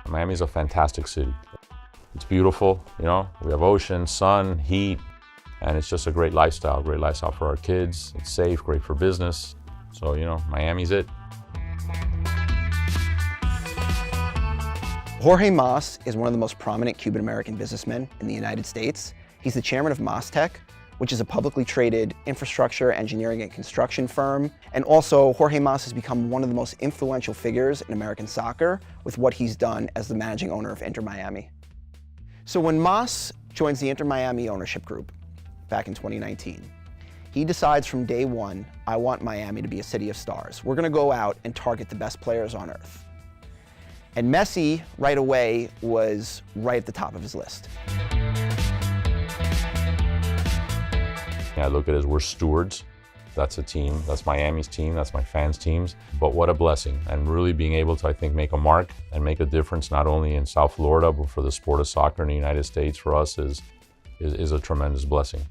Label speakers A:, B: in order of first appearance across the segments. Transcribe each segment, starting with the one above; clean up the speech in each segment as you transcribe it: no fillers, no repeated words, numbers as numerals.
A: Miami's a fantastic city. It's beautiful, you know, we have ocean, sun, heat, and it's just a great lifestyle for our kids. It's safe, great for business. So, you know, Miami's it.
B: Jorge Mas is one of the most prominent Cuban-American businessmen in the United States. He's the chairman of Mas Tech, which is a publicly traded infrastructure, engineering, and construction firm. And also, Jorge Mas has become one of the most influential figures in American soccer with what he's done as the managing owner of Inter Miami. So when Mas joins the Inter Miami ownership group back in 2019, he decides from day one, I want Miami to be a city of stars. We're gonna go out and target the best players on earth. And Messi, right away, was right at the top of his list.
A: I look at it as we're stewards. That's a team, that's Miami's team, that's my fans' teams. But what a blessing, and really being able to, I think, make a mark and make a difference not only in South Florida, but for the sport of soccer in the United States for us is a tremendous blessing.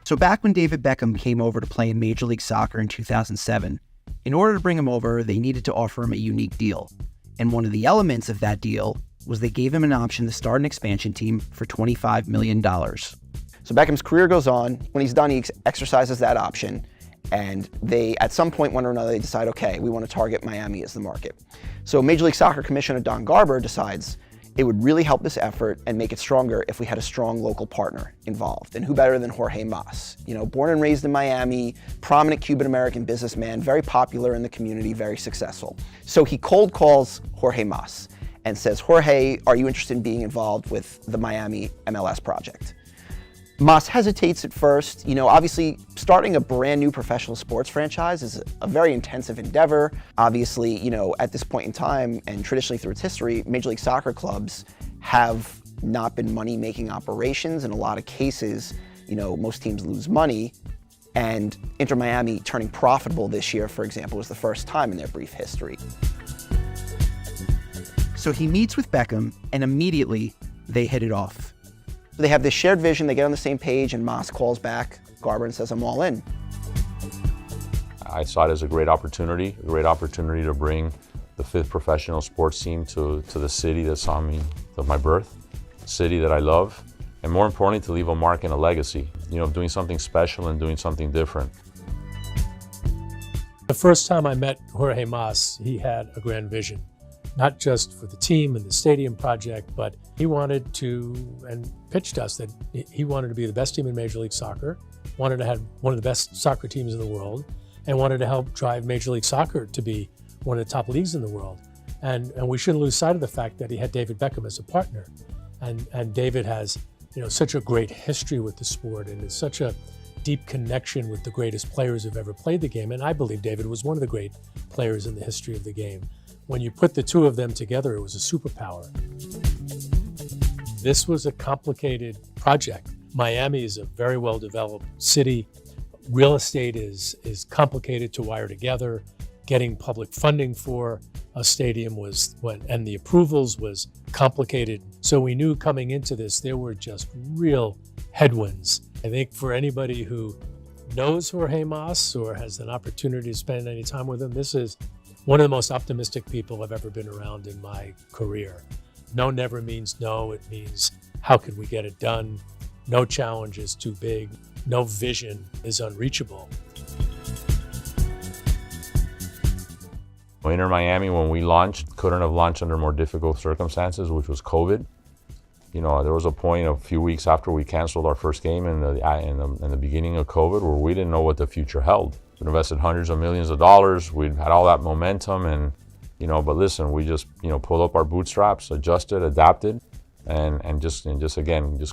C: So back when David Beckham came over to play in Major League Soccer in 2007, in order to bring him over, they needed to offer him a unique deal. And one of the elements of that deal was they gave him an option to start an expansion team for $25 million.
B: So Beckham's career goes on. When he's done, he exercises that option. And they, at some point, one or another, they decide, okay, we want to target Miami as the market. So Major League Soccer Commissioner Don Garber decides it would really help this effort and make it stronger if we had a strong local partner involved. And who better than Jorge Mas? You know, born and raised in Miami, prominent Cuban-American businessman, very popular in the community, very successful. So he cold calls Jorge Mas and says, Jorge, are you interested in being involved with the Miami MLS project? Mas hesitates at first. You know, obviously, starting a brand new professional sports franchise is a very intensive endeavor. Obviously, you know, at this point in time, and traditionally through its history, Major League Soccer clubs have not been money-making operations. In a lot of cases, you know, most teams lose money. And Inter Miami turning profitable this year, for example, was the first time in their brief history.
C: So he meets with Beckham, and immediately they hit it off.
B: They have this shared vision, they get on the same page, and Mas calls back Garber and says, I'm all in.
A: I saw it as a great opportunity to bring the 5th professional sports team to the city that saw me, of my birth, city that I love, and more importantly, to leave a mark and a legacy, you know, doing something special and doing something different.
D: The first time I met Jorge Mas, he had a grand vision, not just for the team and the stadium project, but he wanted to, and pitched us that he wanted to be the best team in Major League Soccer, wanted to have one of the best soccer teams in the world, and wanted to help drive Major League Soccer to be one of the top leagues in the world. And we shouldn't lose sight of the fact that he had David Beckham as a partner. And David has, you know, such a great history with the sport and is such a deep connection with the greatest players who've ever played the game. And I believe David was one of the great players in the history of the game. When you put the two of them together, it was a superpower. This was a complicated project. Miami is a very well-developed city. Real estate is complicated to wire together. Getting public funding for a stadium and the approvals was complicated. So we knew coming into this, there were just real headwinds. I think for anybody who knows Jorge Mas or has an opportunity to spend any time with him, this is one of the most optimistic people I've ever been around in my career. No never means no. It means, how can we get it done? No challenge is too big. No vision is unreachable.
A: Inter Miami, when we launched, couldn't have launched under more difficult circumstances, which was COVID. You know, there was a point a few weeks after we canceled our first game in the beginning of COVID where we didn't know what the future held. We invested hundreds of millions of dollars. We'd had all that momentum, and you know, but listen, we just, you know, pulled up our bootstraps, adjusted, adapted, and just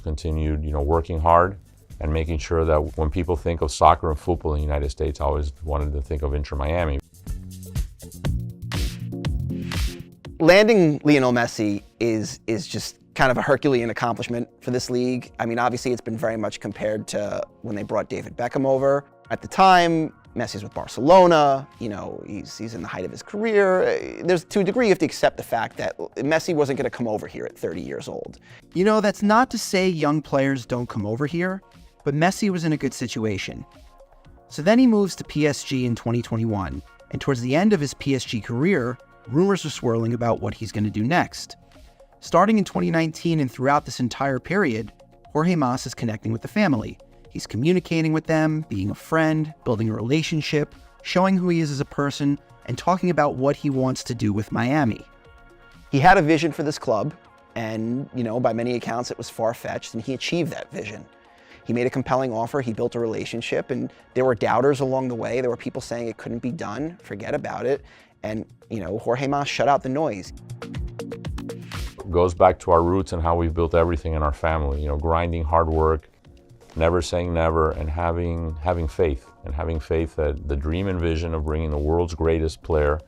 A: continued, you know, working hard and making sure that when people think of soccer and football in the United States, I always wanted to think of Inter Miami.
B: Landing Lionel Messi is just kind of a Herculean accomplishment for this league. I mean, obviously it's been very much compared to when they brought David Beckham over. At the time, Messi's with Barcelona, you know, he's in the height of his career. There's, to a degree, you have to accept the fact that Messi wasn't going to come over here at 30 years old.
C: You know, that's not to say young players don't come over here, but Messi was in a good situation. So then he moves to PSG in 2021, and towards the end of his PSG career, rumors are swirling about what he's going to do next. Starting in 2019 and throughout this entire period, Jorge Mas is connecting with the family. He's communicating with them, being a friend, building a relationship, showing who he is as a person, and talking about what he wants to do with Miami.
B: He had a vision for this club, and by many accounts it was far-fetched, and he achieved that vision. He made a compelling offer, he built a relationship, and there were doubters along the way. There were people saying it couldn't be done, forget about it. And Jorge Mas shut out the noise.
A: Goes back to our roots and how we've built everything in our family. Grinding, hard work, never saying never, and having faith. And having faith that the dream and vision of bringing the world's greatest player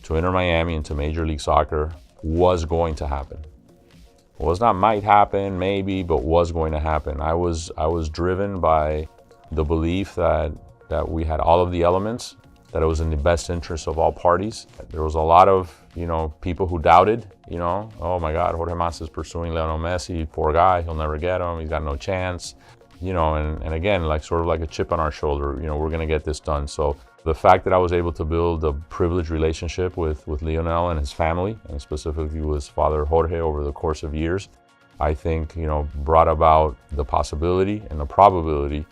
A: to Inter Miami and to Major League Soccer was going to happen. It was not might happen, maybe, but was going to happen. I was driven by the belief that we had all of the elements, that it was in the best interest of all parties. There was a lot of people who doubted, oh my God, Jorge Mas is pursuing Lionel Messi, poor guy, he'll never get him, he's got no chance. And again, sort of like a chip on our shoulder, we're gonna get this done. So the fact that I was able to build a privileged relationship with Lionel and his family, and specifically with his father Jorge over the course of years, I think, brought about the possibility and the probability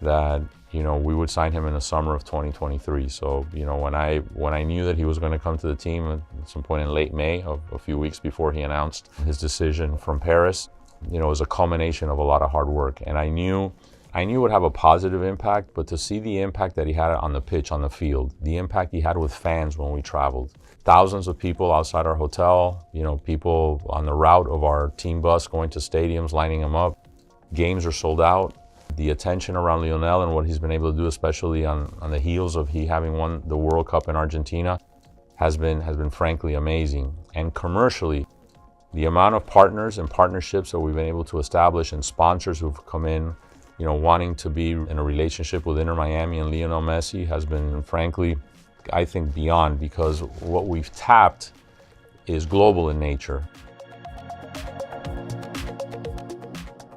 A: that, we would sign him in the summer of 2023. So, when I knew that he was going to come to the team at some point in late May, a few weeks before he announced his decision from Paris, it was a culmination of a lot of hard work. And I knew it would have a positive impact, but to see the impact that he had on the pitch, on the field, the impact he had with fans when we traveled, thousands of people outside our hotel, people on the route of our team bus going to stadiums, lining them up, games are sold out. The attention around Lionel and what he's been able to do, especially on the heels of he having won the World Cup in Argentina, has been frankly amazing. And commercially, the amount of partners and partnerships that we've been able to establish and sponsors who've come in, wanting to be in a relationship with Inter Miami and Lionel Messi has been, frankly, I think beyond, because what we've tapped is global in nature.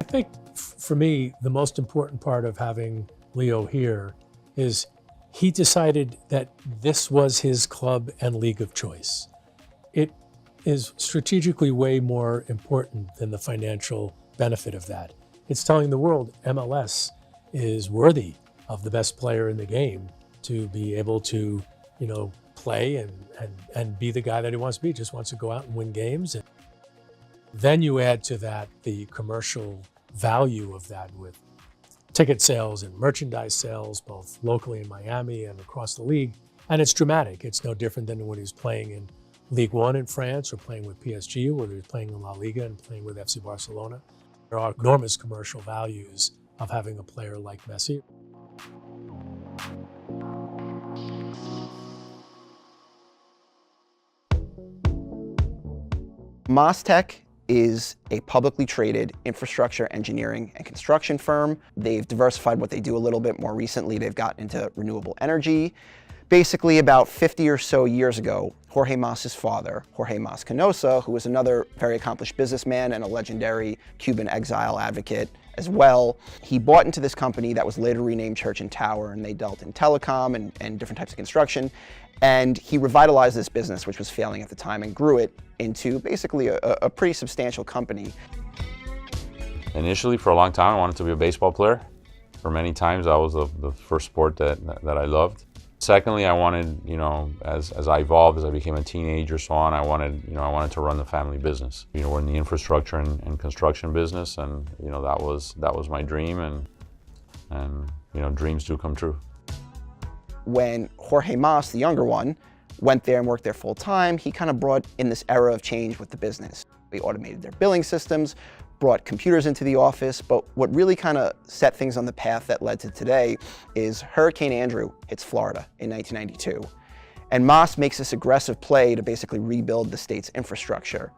D: I think for me, the most important part of having Leo here is he decided that this was his club and league of choice. It is strategically way more important than the financial benefit of that. It's telling the world MLS is worthy of the best player in the game to be able to, play and be the guy that he wants to be, just wants to go out and win games. And then you add to that the commercial value of that with ticket sales and merchandise sales, both locally in Miami and across the league. And it's dramatic. It's no different than when he's playing in League One in France or playing with PSG, or whether he's playing in La Liga and playing with FC Barcelona. There are enormous commercial values of having a player like Messi.
B: Mastech is a publicly traded infrastructure engineering and construction firm. They've diversified what they do a little bit more recently. They've gotten into renewable energy. Basically, about 50 or so years ago, Jorge Mas' father, Jorge Mas Canosa, who was another very accomplished businessman and a legendary Cuban exile advocate as well, he bought into this company that was later renamed Church and Tower, and they dealt in telecom and different types of construction. And he revitalized this business, which was failing at the time, and grew it into basically a pretty substantial company.
A: Initially, for a long time, I wanted to be a baseball player. For many times, that was the first sport that I loved. Secondly, I wanted, as I evolved, as I became a teenager, so on, I wanted to run the family business. We're in the infrastructure and construction business, and that was my dream, and dreams do come true.
B: When Jorge Mas, the younger one, went there and worked there full time, he kind of brought in this era of change with the business. They automated their billing systems, brought computers into the office, but what really kind of set things on the path that led to today is Hurricane Andrew hits Florida in 1992. And Mas makes this aggressive play to basically rebuild the state's infrastructure.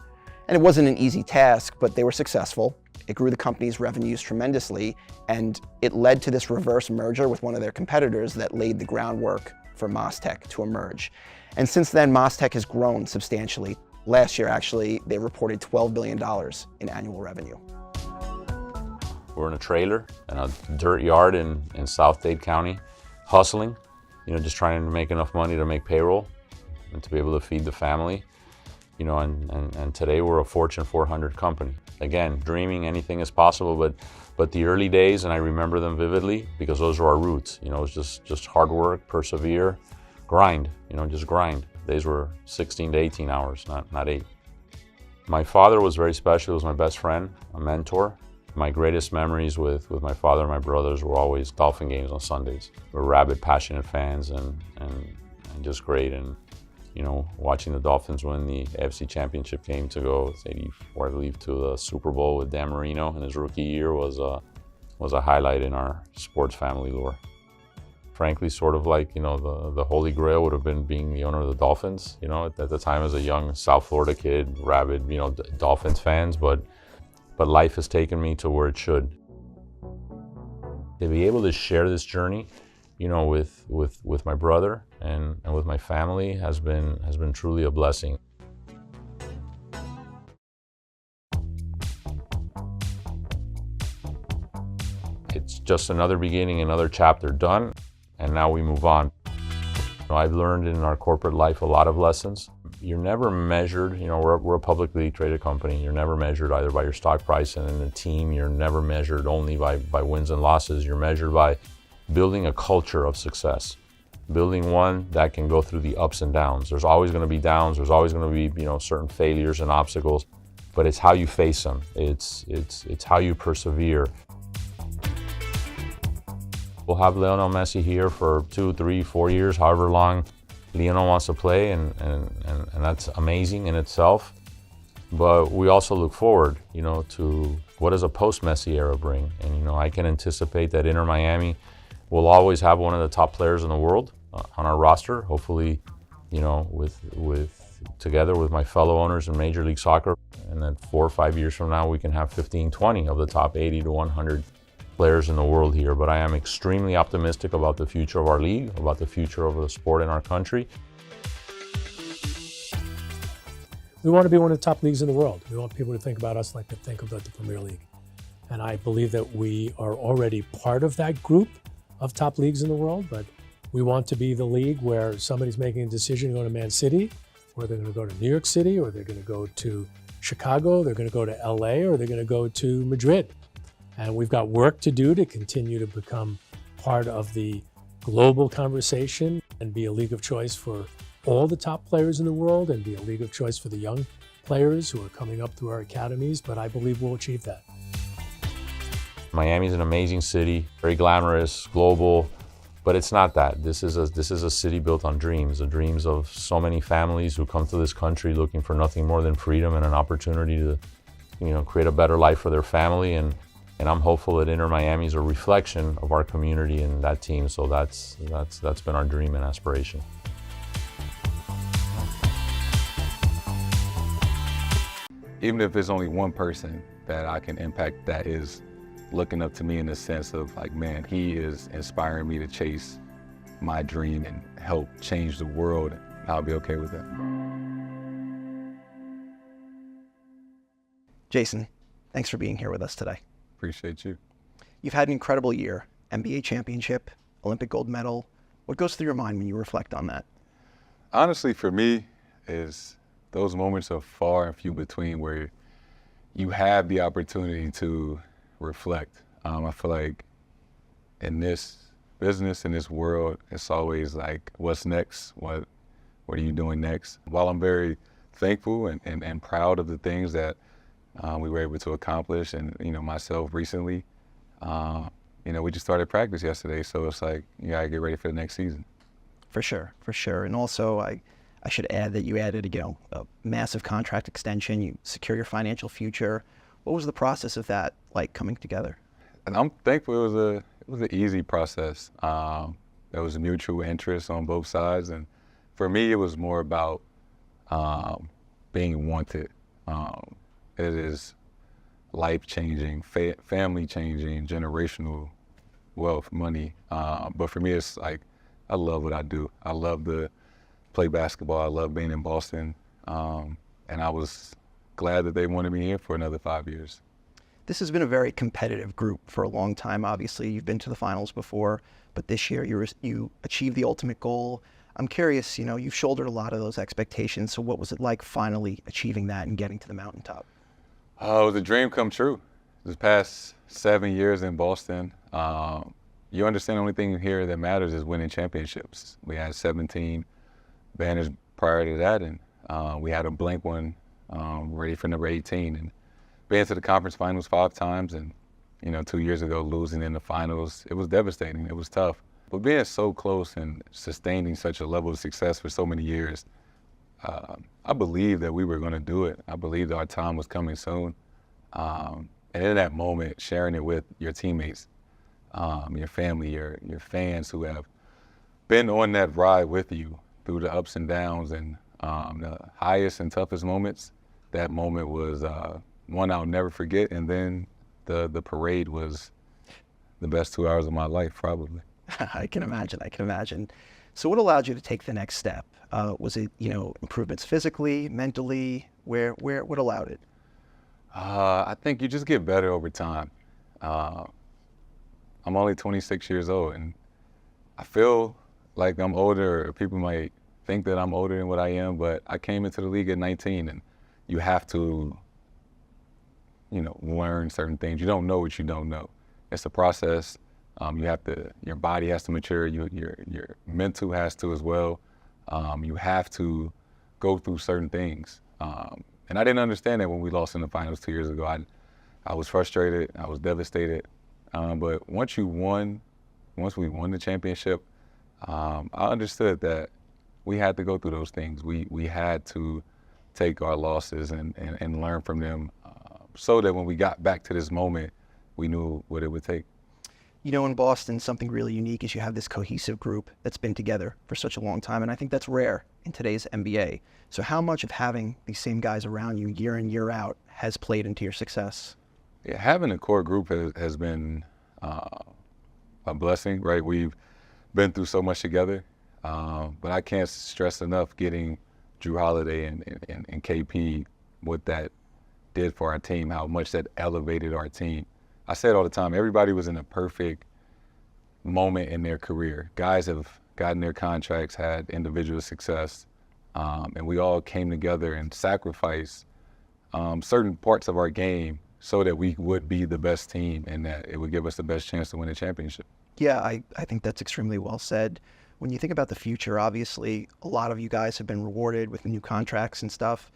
B: And it wasn't an easy task, but they were successful. It grew the company's revenues tremendously, and it led to this reverse merger with one of their competitors that laid the groundwork for Mastech to emerge. And since then, Mastech has grown substantially. Last year, actually, they reported $12 billion in annual revenue.
A: We're in a trailer in a dirt yard in South Dade County, hustling, just trying to make enough money to make payroll. and to be able to feed the family, you know, and today we're a Fortune 400 company. Again, dreaming anything is possible, but the early days, and I remember them vividly because those were our roots. You know, it was just hard work, persevere, grind, you know, just grind. Days were 16 to 18 hours, not 8. My father was very special. He was my best friend, a mentor. My greatest memories with my father and my brothers were always Dolphin games on Sundays. We're rabid, passionate fans and just great. And, you know, watching the Dolphins win the AFC Championship game to go, it's 84, I believe, to the Super Bowl with Dan Marino in his rookie year was a highlight in our sports family lore. Frankly, sort of like, you know, the holy grail would have been being the owner of the Dolphins, you know, at the time as a young South Florida kid, rabid, you know, Dolphins fans, but life has taken me to where it should. To be able to share this journey, you know, with my brother and with my family has been truly a blessing. It's just another beginning, another chapter done, and now we move on. You know, I've learned in our corporate life a lot of lessons. You're never measured, you know, we're a publicly traded company. You're never measured either by your stock price and in the team. You're never measured only by wins and losses. You're measured by building a culture of success, building one that can go through the ups and downs. There's always going to be downs. There's always going to be, you know, certain failures and obstacles, but it's how you face them. It's how you persevere. We'll have Lionel Messi here for 2, 3, 4 years, however long Lionel wants to play, and that's amazing in itself. But we also look forward, you know, to what does a post-Messi era bring? And, you know, I can anticipate that Inter Miami will always have one of the top players in the world on our roster. Hopefully, you know, together with my fellow owners in Major League Soccer, and then 4 or 5 years from now, we can have 15, 20 of the top 80 to 100 players in the world here. But I am extremely optimistic about the future of our league, about the future of the sport in our country.
D: We want to be one of the top leagues in the world. We want people to think about us like they think about the Premier League. And I believe that we are already part of that group of top leagues in the world, but we want to be the league where somebody's making a decision to go to Man City, or they're going to go to New York City, or they're going to go to Chicago, they're going to go to LA, or they're going to go to Madrid. And we've got work to do to continue to become part of the global conversation and be a league of choice for all the top players in the world and be a league of choice for the young players who are coming up through our academies, but I believe we'll achieve that.
A: Miami's an amazing city, very glamorous, global, but it's not that. This is a city built on dreams, the dreams of so many families who come to this country looking for nothing more than freedom and an opportunity to, you know, create a better life for their family. And I'm hopeful that Inter Miami is a reflection of our community and that team. So that's been our dream and aspiration.
E: Even if there's only one person that I can impact that is looking up to me in the sense of like, man, he is inspiring me to chase my dream and help change the world, I'll be okay with that.
B: Jayson, thanks for being here with us today.
E: Appreciate you.
B: You've had an incredible year, NBA championship, Olympic gold medal. What goes through your mind when you reflect on that?
E: Honestly, for me, is those moments are far and few between where you have the opportunity to reflect. I feel like in this business, in this world, it's always like, what's next? What are you doing next? While I'm very thankful and proud of the things that we were able to accomplish, and, you know, myself recently, you know, we just started practice yesterday, so it's like, you gotta get ready for the next season.
B: For sure. And also, I should add that you added, you know, a massive contract extension. You secure your financial future. What was the process of that like coming together?
E: And I'm thankful it was an easy process. There was a mutual interest on both sides, and for me, it was more about being wanted. It is life-changing, family-changing, generational wealth, money. But for me, it's like, I love what I do. I love to play basketball. I love being in Boston. And I was glad that they wanted me here for another 5 years.
B: This has been a very competitive group for a long time. Obviously, you've been to the finals before, but this year you achieved the ultimate goal.
C: I'm curious, you've shouldered a lot of those expectations. So what was it like finally achieving that and getting to the mountaintop?
E: It was a dream come true. This past 7 years in Boston, you understand the only thing here that matters is winning championships. We had 17 banners prior to that, and we had a blank one ready for number 18. And been to the conference finals 5 times, and 2 years ago losing in the finals, it was devastating. It was tough. But being so close and sustaining such a level of success for so many years, I believed that we were going to do it. I believed our time was coming soon. And in that moment, sharing it with your teammates, your family, your fans who have been on that ride with you through the ups and downs and the highest and toughest moments, that moment was one I'll never forget. And then the parade was the best 2 hours of my life, probably.
C: I can imagine. So what allowed you to take the next step? Was it, improvements physically, mentally? What allowed it?
E: I think you just get better over time. I'm only 26 years old, and I feel like I'm older. People might think that I'm older than what I am, but I came into the league at 19, and you have to, learn certain things. You don't know what you don't know. It's a process. Your body has to mature. Your mental has to as well. You have to go through certain things. And I didn't understand that when we lost in the finals 2 years ago. I was frustrated. I was devastated. But once we won the championship, I understood that we had to go through those things. We had to take our losses and learn from them, so that when we got back to this moment, we knew what it would take.
C: In Boston, something really unique is you have this cohesive group that's been together for such a long time, and I think that's rare in today's NBA. So how much of having these same guys around you year in, year out has played into your success?
E: Yeah, having a core group has been a blessing, right? We've been through so much together, but I can't stress enough getting Drew Holiday and KP, what that did for our team, how much that elevated our team. I say it all the time, everybody was in a perfect moment in their career. Guys have gotten their contracts, had individual success, and we all came together and sacrificed certain parts of our game so that we would be the best team and that it would give us the best chance to win a championship.
C: Yeah, I think that's extremely well said. When you think about the future, obviously, a lot of you guys have been rewarded with new contracts and stuff.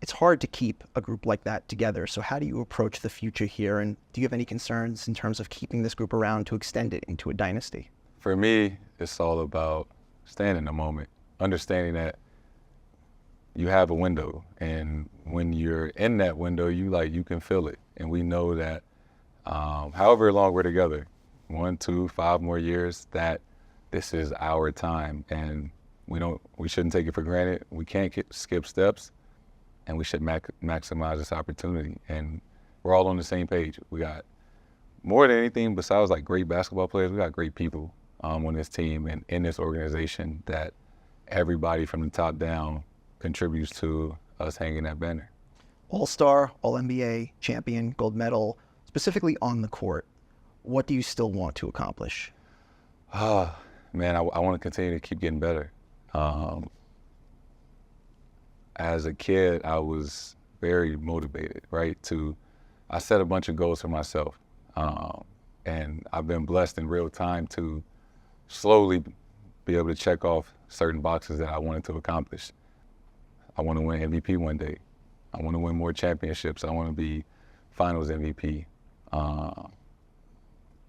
C: It's hard to keep a group like that together. So how do you approach the future here? And do you have any concerns in terms of keeping this group around to extend it into a dynasty?
E: For me, it's all about staying in the moment, understanding that you have a window, and when you're in that window, you can feel it. And we know that however long we're together, 1, 2, 5 more years, that this is our time, and we shouldn't take it for granted. We can't skip steps, and we should maximize this opportunity. And we're all on the same page. We got, more than anything besides like great basketball players, we got great people on this team and in this organization that everybody from the top down contributes to us hanging that banner.
C: All-Star, All-NBA, champion, gold medal, specifically on the court. What do you still want to accomplish?
E: Man, I want to continue to keep getting better. As a kid, I was very motivated, right? I set a bunch of goals for myself. And I've been blessed in real time to slowly be able to check off certain boxes that I wanted to accomplish. I want to win MVP one day. I want to win more championships. I want to be finals MVP.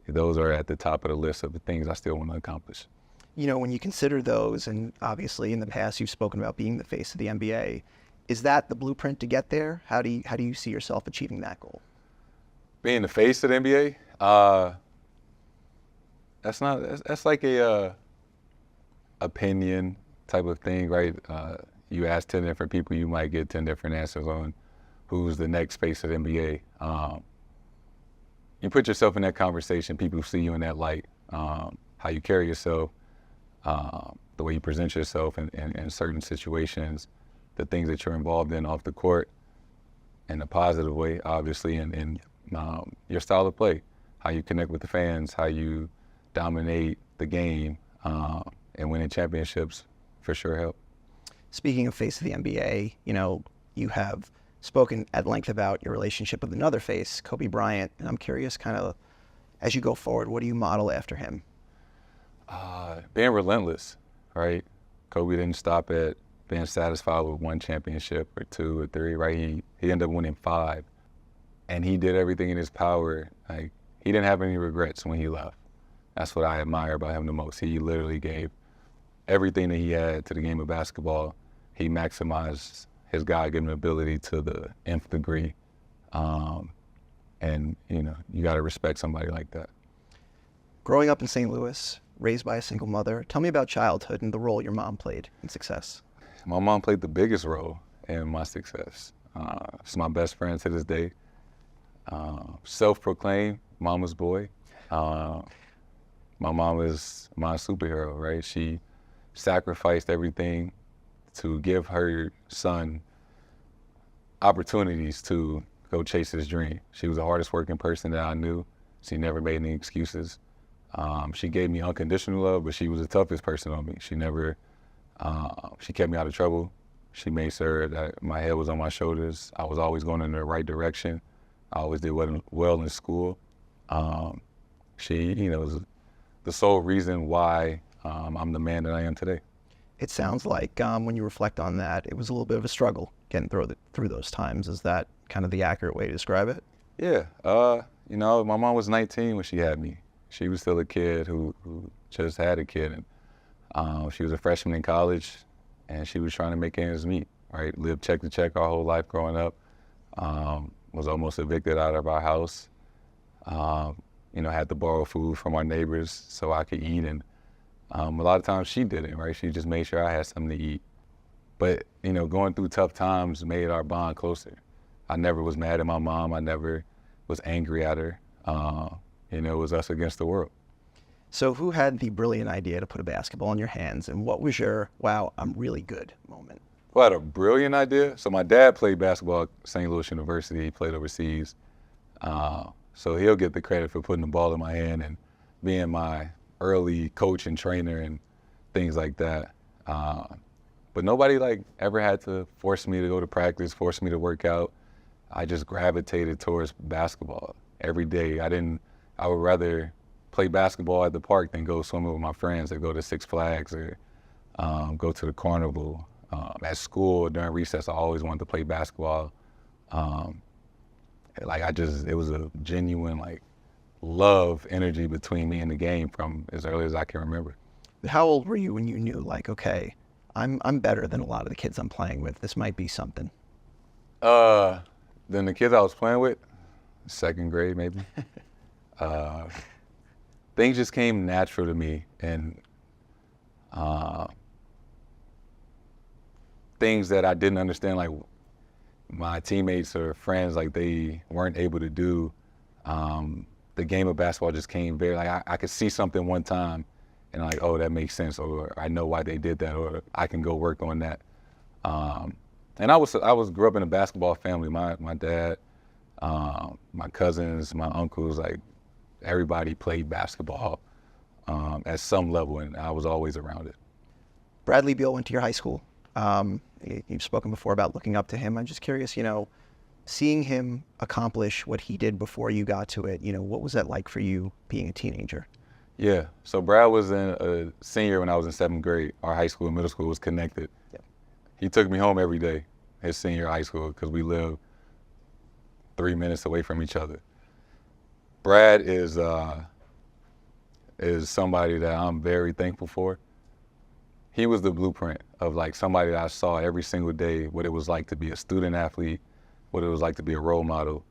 E: Those are at the top of the list of the things I still want to accomplish.
C: When you consider those, and obviously in the past you've spoken about being the face of the NBA, is that the blueprint to get there? How do you see yourself achieving that goal?
E: Being the face of the NBA, that's like a opinion type of thing, right? You ask 10 different people, you might get 10 different answers on who's the next face of the NBA. You put yourself in that conversation, people see you in that light, how you carry yourself, the way you present yourself in certain situations, the things that you're involved in off the court in a positive way, obviously, and your style of play, how you connect with the fans, how you dominate the game, and winning championships for sure helped.
B: Speaking of face of the NBA, you have spoken at length about your relationship with another face, Kobe Bryant, and I'm curious, kind of, as you go forward, what do you model after him?
E: Being relentless, right? Kobe didn't stop at being satisfied with one championship or two or three, right? He ended up winning 5, and he did everything in his power. Like, he didn't have any regrets when he left. That's what I admire about him the most. He literally gave everything that he had to the game of basketball. He maximized his God-given ability to the nth degree. And, you got to respect somebody like that.
B: Growing up in St. Louis, raised by a single mother, tell me about childhood and the role your mom played in success.
E: My mom played the biggest role in my success. She's my best friend to this day. Self-proclaimed mama's boy. My mom is my superhero, right? She sacrificed everything to give her son opportunities to go chase his dream. She was the hardest working person that I knew. She never made any excuses. She gave me unconditional love, but she was the toughest person on me. She never, she kept me out of trouble. She made sure that my head was on my shoulders. I was always going in the right direction. I always did well in school. She, was the sole reason why I'm the man that I am today.
B: It sounds like when you reflect on that, it was a little bit of a struggle getting through those times. Is that kind of the accurate way to describe it?
E: Yeah. My mom was 19 when she had me. She was still a kid who just had a kid. And she was a freshman in college, and she was trying to make ends meet, right? Lived check to check our whole life growing up. Was almost evicted out of our house. Had to borrow food from our neighbors so I could eat. And a lot of times she didn't, right? She just made sure I had something to eat. But, going through tough times made our bond closer. I never was mad at my mom. I never was angry at her. It was us against the world.
B: So who had the brilliant idea to put a basketball in your hands, and what was your, wow, I'm really good moment?
E: Well, I had a brilliant idea. So my dad played basketball at St. Louis University. He played overseas. So he'll get the credit for putting the ball in my hand and being my early coach and trainer and things like that. But nobody ever had to force me to go to practice, force me to work out. I just gravitated towards basketball every day. I would rather play basketball at the park than go swimming with my friends or go to Six Flags or go to the carnival. At school during recess, I always wanted to play basketball. It was a genuine love energy between me and the game from as early as I can remember.
B: How old were you when you knew okay, I'm better than a lot of the kids I'm playing with. This might be something.
E: Then the kids I was playing with, 2nd grade maybe. Things just came natural to me, and things that I didn't understand, like my teammates or friends, they weren't able to do. The game of basketball just came very, I could see something one time and oh, that makes sense, or I know why they did that, or I can go work on that. And I grew up in a basketball family. My dad, my cousins, my uncles, everybody played basketball at some level, and I was always around it.
B: Bradley Beal went to your high school. You've spoken before about looking up to him. I'm just curious, seeing him accomplish what he did before you got to it, what was that like for you being a teenager?
E: Yeah, so Brad was a senior when I was in 7th grade. Our high school and middle school was connected.
B: Yep.
E: He took me home every day, his senior high school, because we lived 3 minutes away from each other. Brad is somebody that I'm very thankful for. He was the blueprint of somebody that I saw every single day, what it was like to be a student athlete, what it was like to be a role model,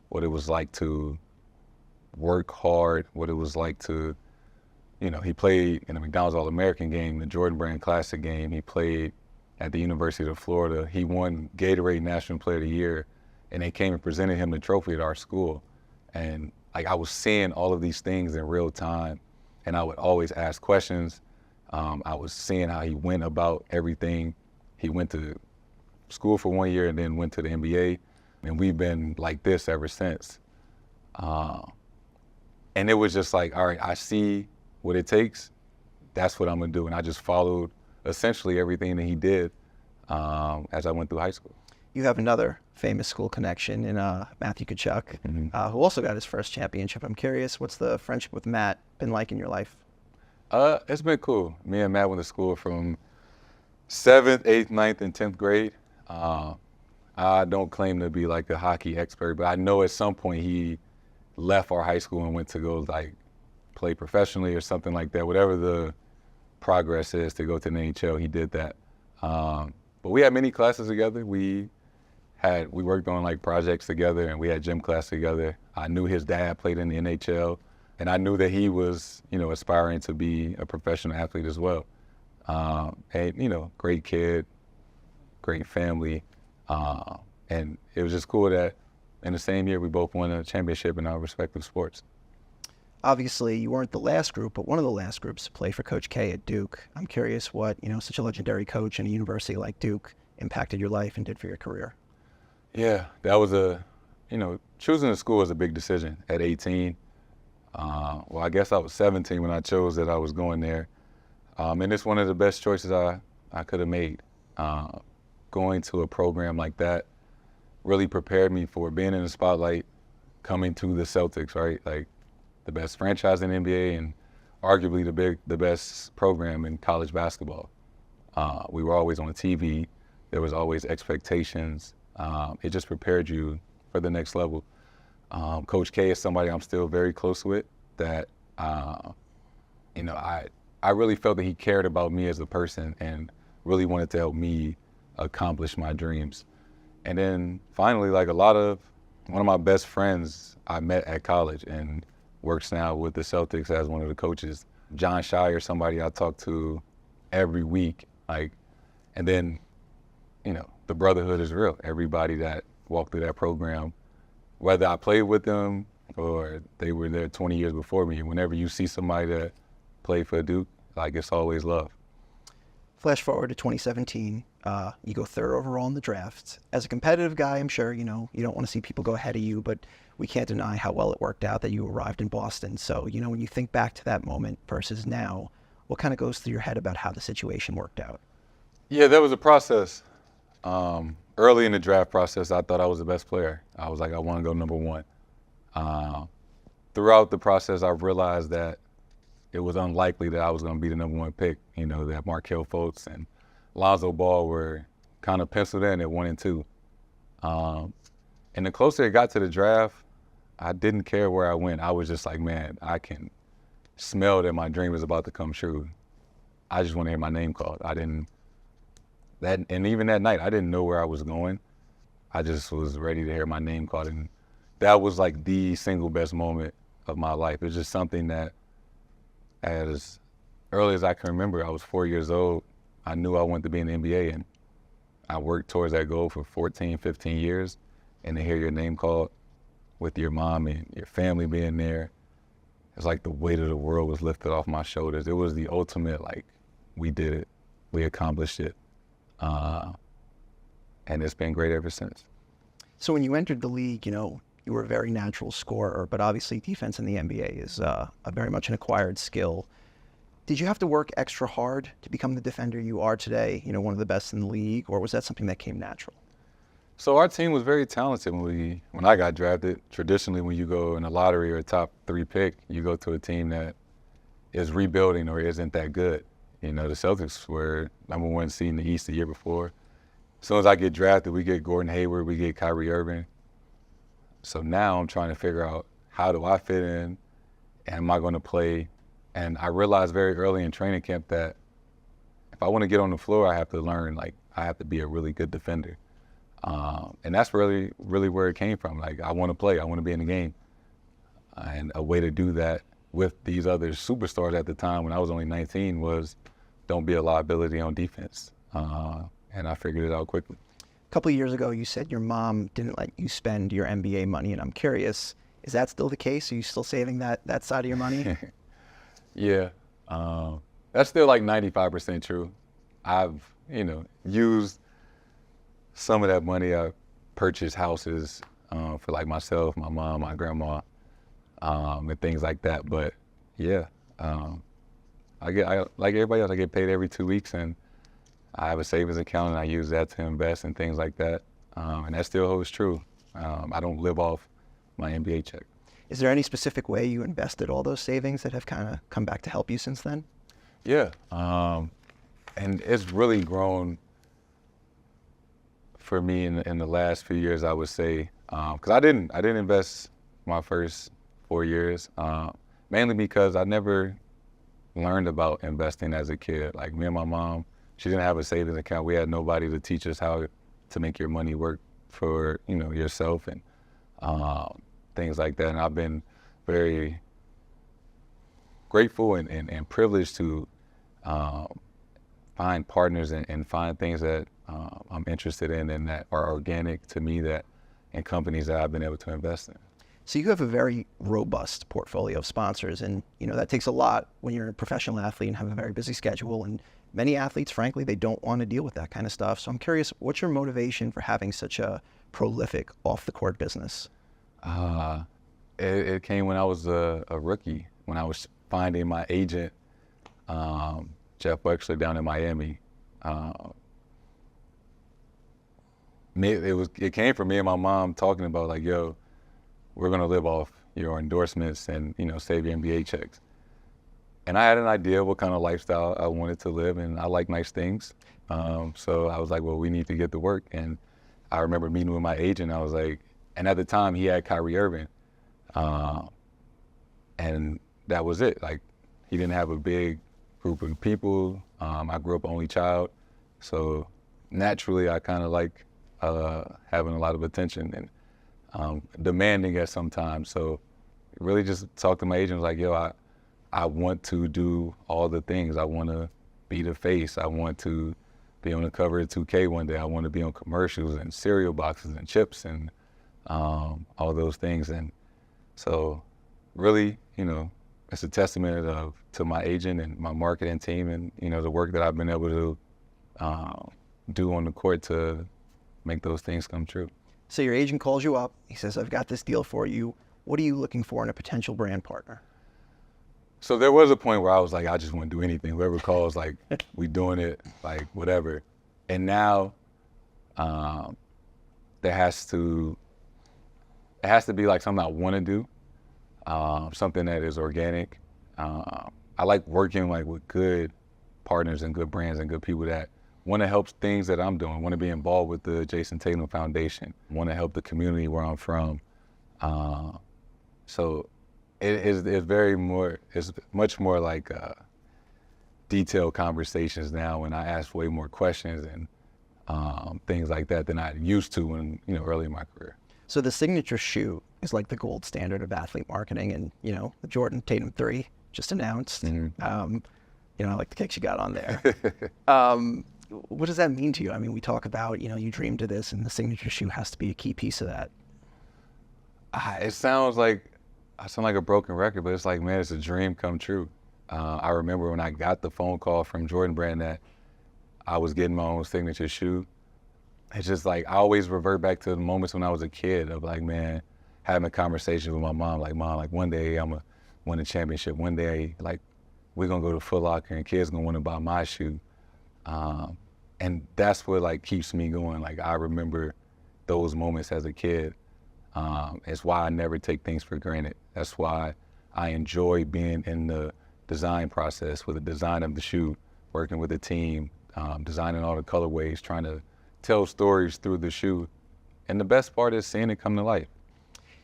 E: what it was like to work hard, what it was like to, he played in the McDonald's All-American game, the Jordan Brand Classic game. He played at the University of Florida. He won Gatorade National Player of the Year, and they came and presented him the trophy at our school. And I was seeing all of these things in real time, and I would always ask questions. I was seeing how he went about everything. He went to school for 1 year and then went to the NBA, and we've been like this ever since. And it was just all right, I see what it takes. That's what I'm gonna do. And I just followed essentially everything that he did as I went through high school.
B: You have another famous school connection in Matthew Tkachuk, who also got his first championship. I'm curious, what's the friendship with Matt been like in your life?
E: It's been cool. Me and Matt went to school from 7th, 8th, 9th, and 10th grade. I don't claim to be like a hockey expert, but I know at some point he left our high school and went to go like play professionally or something like that. Whatever the progress is to go to the NHL, he did that. But we had many classes together. We worked on like projects together, and we had gym class together. I knew his dad played in the NHL, and I knew that he was, aspiring to be a professional athlete as well. And great kid, great family, and it was just cool that in the same year we both won a championship in our respective sports.
B: Obviously, you weren't the last group, but one of the last groups to play for Coach K at Duke. I'm curious what, such a legendary coach in a university like Duke impacted your life and did for your career.
E: Yeah, that was choosing a school was a big decision at 18. Well, I guess I was 17 when I chose that I was going there. And it's one of the best choices I could have made. Going to a program like that really prepared me for being in the spotlight, coming to the Celtics, right? Like the best franchise in the NBA and arguably the best program in college basketball. We were always on TV. There was always expectations. It just prepared you for the next level. Coach K is somebody I'm still very close with that, I really felt that he cared about me as a person and really wanted to help me accomplish my dreams. And then finally, like one of my best friends I met at college and works now with the Celtics as one of the coaches, John Shire, somebody I talk to every week. And then, the brotherhood is real. Everybody that walked through that program, whether I played with them or they were there 20 years before me, whenever you see somebody that played for Duke, it's always love.
B: Flash forward to 2017, you go 3rd overall in the draft. As a competitive guy, I'm sure, you don't want to see people go ahead of you, but we can't deny how well it worked out that you arrived in Boston. So, when you think back to that moment versus now, what kind of goes through your head about how the situation worked out?
E: Yeah, there was a process. Early in the draft process, I thought I was the best player. I was like, I want to go number 1. Throughout the process, I realized that it was unlikely that I was going to be the number 1 pick. That Markelle Fultz and Lonzo Ball were kind of penciled in at 1 and 2. And the closer it got to the draft, I didn't care where I went. I was just like, man, I can smell that my dream is about to come true. I just want to hear my name called. And even that night, I didn't know where I was going. I just was ready to hear my name called. And that was like the single best moment of my life. It was just something that as early as I can remember, I was 4 years old. I knew I wanted to be in the NBA, and I worked towards that goal for 14, 15 years. And to hear your name called with your mom and your family being there, it's like the weight of the world was lifted off my shoulders. It was the ultimate, we did it. We accomplished it. And it's been great ever since.
B: So when you entered the league, you were a very natural scorer, but obviously defense in the NBA is a very much an acquired skill. Did you have to work extra hard to become the defender you are today, one of the best in the league, or was that something that came natural?
E: So our team was very talented when I got drafted. Traditionally, when you go in a lottery or a top 3 pick, you go to a team that is rebuilding or isn't that good. The Celtics were number 1 seed in the East the year before. As soon as I get drafted, we get Gordon Hayward, we get Kyrie Irving. So now I'm trying to figure out, how do I fit in? Am I going to play? And I realized very early in training camp that if I want to get on the floor, I have to learn, I have to be a really good defender. And that's really, really where it came from. I want to play, I want to be in the game. And a way to do that with these other superstars at the time when I was only 19 was don't be a liability on defense. And I figured it out quickly.
B: A couple of years ago, you said your mom didn't let you spend your NBA money, and I'm curious, is that still the case? Are you still saving that side of your money?
E: Yeah, that's still 95% true. I've, used some of that money. I purchased houses for myself, my mom, my grandma, and things like that. But yeah, I like everybody else, I get paid every 2 weeks, and I have a savings account and I use that to invest in things like that. And that still holds true. I don't live off my NBA check.
B: Is there any specific way you invested all those savings that have kind of come back to help you since then?
E: Yeah, and it's really grown for me in the last few years, I would say, because I didn't invest my first 4 years, mainly because I never learned about investing as a kid. Like me and my mom, she didn't have a savings account. We had nobody to teach us how to make your money work for yourself and things like that. And I've been very grateful and privileged to find partners and find things that I'm interested in and that are organic to me, that and companies that I've been able to invest in.
B: So you have a very robust portfolio of sponsors, and that takes a lot when you're a professional athlete and have a very busy schedule. And many athletes, frankly, they don't want to deal with that kind of stuff. So I'm curious, what's your motivation for having such a prolific off-the-court business?
E: It came when I was a rookie, when I was finding my agent, Jeff Wexler, down in Miami. It came from me and my mom talking about, like, yo, we're gonna live off your endorsements and save your NBA checks. And I had an idea what kind of lifestyle I wanted to live, and I like nice things. So I was like, well, we need to get to work. And I remember meeting with my agent. I was like, and at the time he had Kyrie Irving, and that was it. Like, he didn't have a big group of people. I grew up only child, so naturally I kind of like having a lot of attention and demanding at some time. So really just talked to my agent, like, yo, I want to do all the things. I want to be the face. I want to be on the cover of 2K one day. I want to be on commercials and cereal boxes and chips and all those things. And so really, it's a testament to my agent and my marketing team and, the work that I've been able to do on the court to make those things come true.
B: So your agent calls you up. He says, I've got this deal for you. What are you looking for in a potential brand partner?
E: So there was a point where I was like, I just want to do anything. Whoever calls, like, we doing it, like, whatever. And now it has to be like something I want to do, something that is organic. I like working like with good partners and good brands and good people that want to help things that I'm doing, want to be involved with the Jason Tatum Foundation, want to help the community where I'm from. So it's much more like detailed conversations now when I ask way more questions and things like that than I used to when, early in my career.
B: So the signature shoe is like the gold standard of athlete marketing, and the Jordan Tatum 3 just announced. Mm-hmm. I like the kicks you got on there. What does that mean to you? I mean, we talk about, you dreamed of this, and the signature shoe has to be a key piece of that.
E: I sound like a broken record, but it's like, man, it's a dream come true. I remember when I got the phone call from Jordan Brand that I was getting my own signature shoe. It's just like, I always revert back to the moments when I was a kid of like, man, having a conversation with my mom, like, one day I'm gonna win a championship. One day, like, we're gonna go to Foot Locker and kids gonna want to buy my shoe. And that's what like keeps me going. Like, I remember those moments as a kid. It's why I never take things for granted. That's why I enjoy being in the design process with the design of the shoe, working with the team, designing all the colorways, trying to tell stories through the shoe. And the best part is seeing it come to life.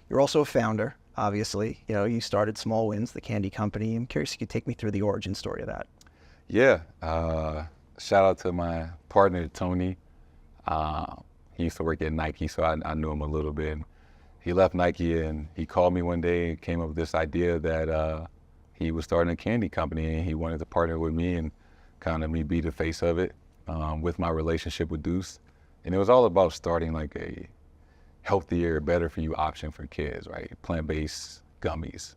B: You're also a founder, obviously. You started Small Wins, the candy company. I'm curious if you could take me through the origin story of that.
E: Yeah. Shout out to my partner, Tony. He used to work at Nike, so I knew him a little bit. He left Nike and he called me one day and came up with this idea that he was starting a candy company and he wanted to partner with me and kind of me be the face of it with my relationship with Deuce. And it was all about starting like a healthier, better for you option for kids, right? Plant-based gummies.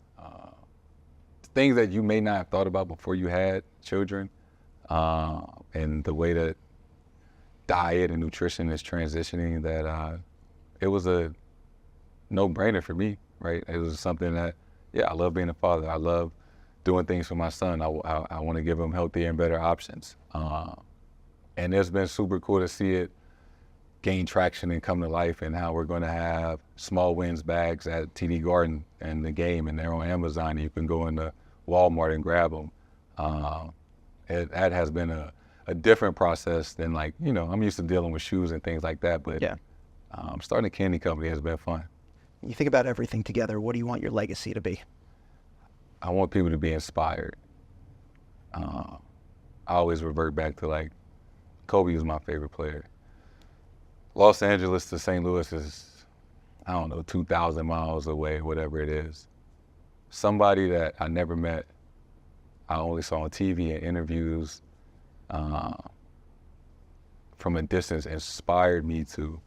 E: Things that you may not have thought about before you had children. And the way that diet and nutrition is transitioning, that it was a no-brainer for me, right? It was something that, I love being a father. I love doing things for my son. I want to give him healthier and better options. And it's been super cool to see it gain traction and come to life, and how we're going to have small wins bags at TD Garden and the game, and they're on Amazon. You can go into Walmart and grab them. That has been a different process than, like, you know, I'm used to dealing with shoes and things like that, but
B: Yeah.
E: Starting a candy company has been fun.
B: You think about everything together. What do you want your legacy to be?
E: I want people to be inspired. I always revert back to, like, Kobe was my favorite player. Los Angeles to St. Louis is, I don't know, 2,000 miles away, whatever it is. Somebody that I never met, I only saw on TV and interviews, from a distance, inspired me to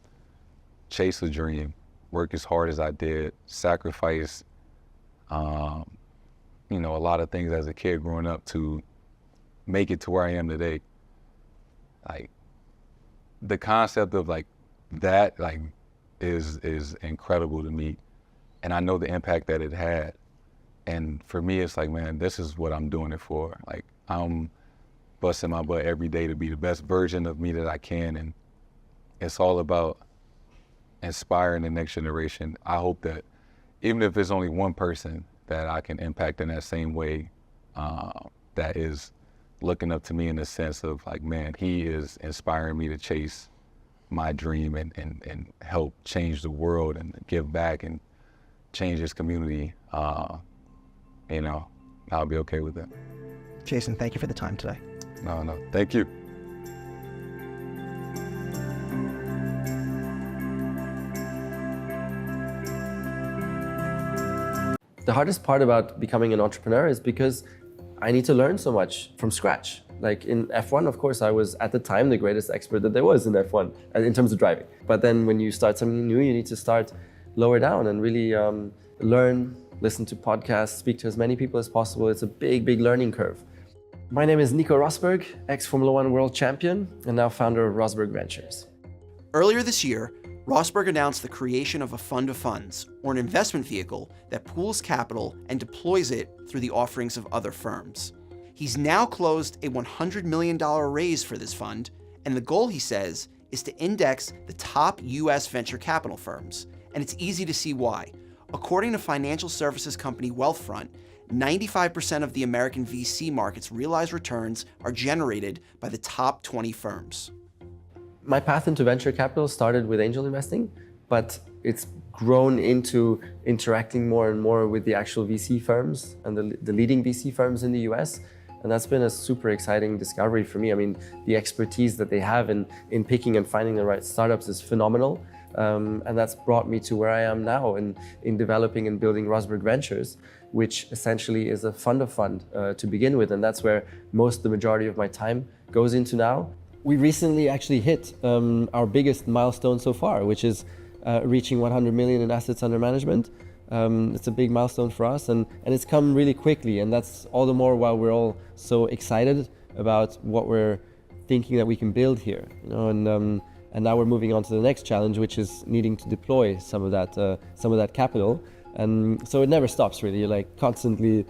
E: chase a dream, work as hard as I did, sacrifice, you know, a lot of things as a kid growing up to make it to where I am today. Like, the concept of, like, that, like, is incredible to me, and I know the impact that it had. And for me, it's like, man, this is what I'm doing it for. Like, I'm busting my butt every day to be the best version of me that I can, and it's all about inspiring the next generation. I hope that even if it's only one person that I can impact in that same way, that is looking up to me in the sense of, like, man, he is inspiring me to chase my dream and help change the world and give back and change his community, you know, I'll be okay with that.
B: Jason, thank you for the time today.
E: No, thank you.
F: The hardest part about becoming an entrepreneur is because I need to learn so much from scratch. Like in F1, of course, I was at the time the greatest expert that there was in F1 in terms of driving. But then when you start something new, you need to start lower down and really learn, listen to podcasts, speak to as many people as possible. It's a big, big learning curve. My name is Nico Rosberg, ex-Formula One world champion, and now founder of Rosberg Ventures.
B: Earlier this year, Rosberg announced the creation of a fund of funds, or an investment vehicle that pools capital and deploys it through the offerings of other firms. He's now closed a $100 million raise for this fund, and the goal, he says, is to index the top U.S. venture capital firms. And it's easy to see why. According to financial services company Wealthfront, 95% of the American VC market's realized returns are generated by the top 20 firms.
F: My path into venture capital started with angel investing, but it's grown into interacting more and more with the actual VC firms and the leading VC firms in the US. And that's been a super exciting discovery for me. I mean, the expertise that they have in picking and finding the right startups is phenomenal. And that's brought me to where I am now in developing and building Rosberg Ventures, which essentially is a fund of fund to begin with. And that's where the majority of my time goes into now. We recently actually hit our biggest milestone so far, which is reaching 100 million in assets under management. It's a big milestone for us, and it's come really quickly, and that's all the more while we're all so excited about what we're thinking that we can build here, you know. And now we're moving on to the next challenge, which is needing to deploy some of that capital, and so it never stops really. You're like constantly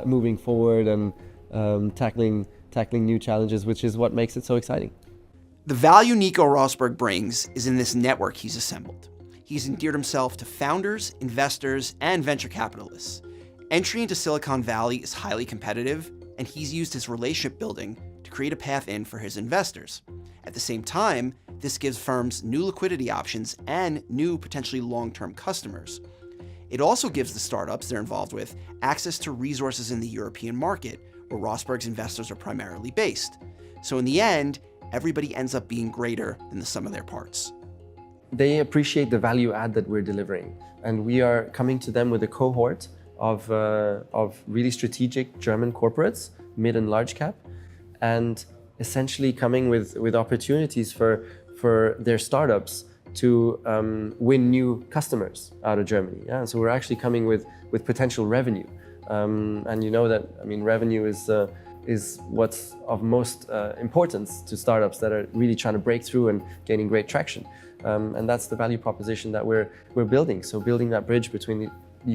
F: moving forward and tackling new challenges, which is what makes it so exciting.
B: The value Nico Rosberg brings is in this network he's assembled. He's endeared himself to founders, investors, and venture capitalists. Entry into Silicon Valley is highly competitive, and he's used his relationship building to create a path in for his investors. At the same time, this gives firms new liquidity options and new potentially long-term customers. It also gives the startups they're involved with access to resources in the European market, where Rosberg's investors are primarily based. So in the end, everybody ends up being greater than the sum of their parts.
F: They appreciate the value add that we're delivering, and we are coming to them with a cohort of really strategic German corporates, mid and large cap, and essentially coming with opportunities for their startups to win new customers out of Germany. Yeah, so we're actually coming with potential revenue, and you know that, I mean, revenue is what's of most importance to startups that are really trying to break through and gaining great traction. And that's the value proposition that we're building. So building that bridge between the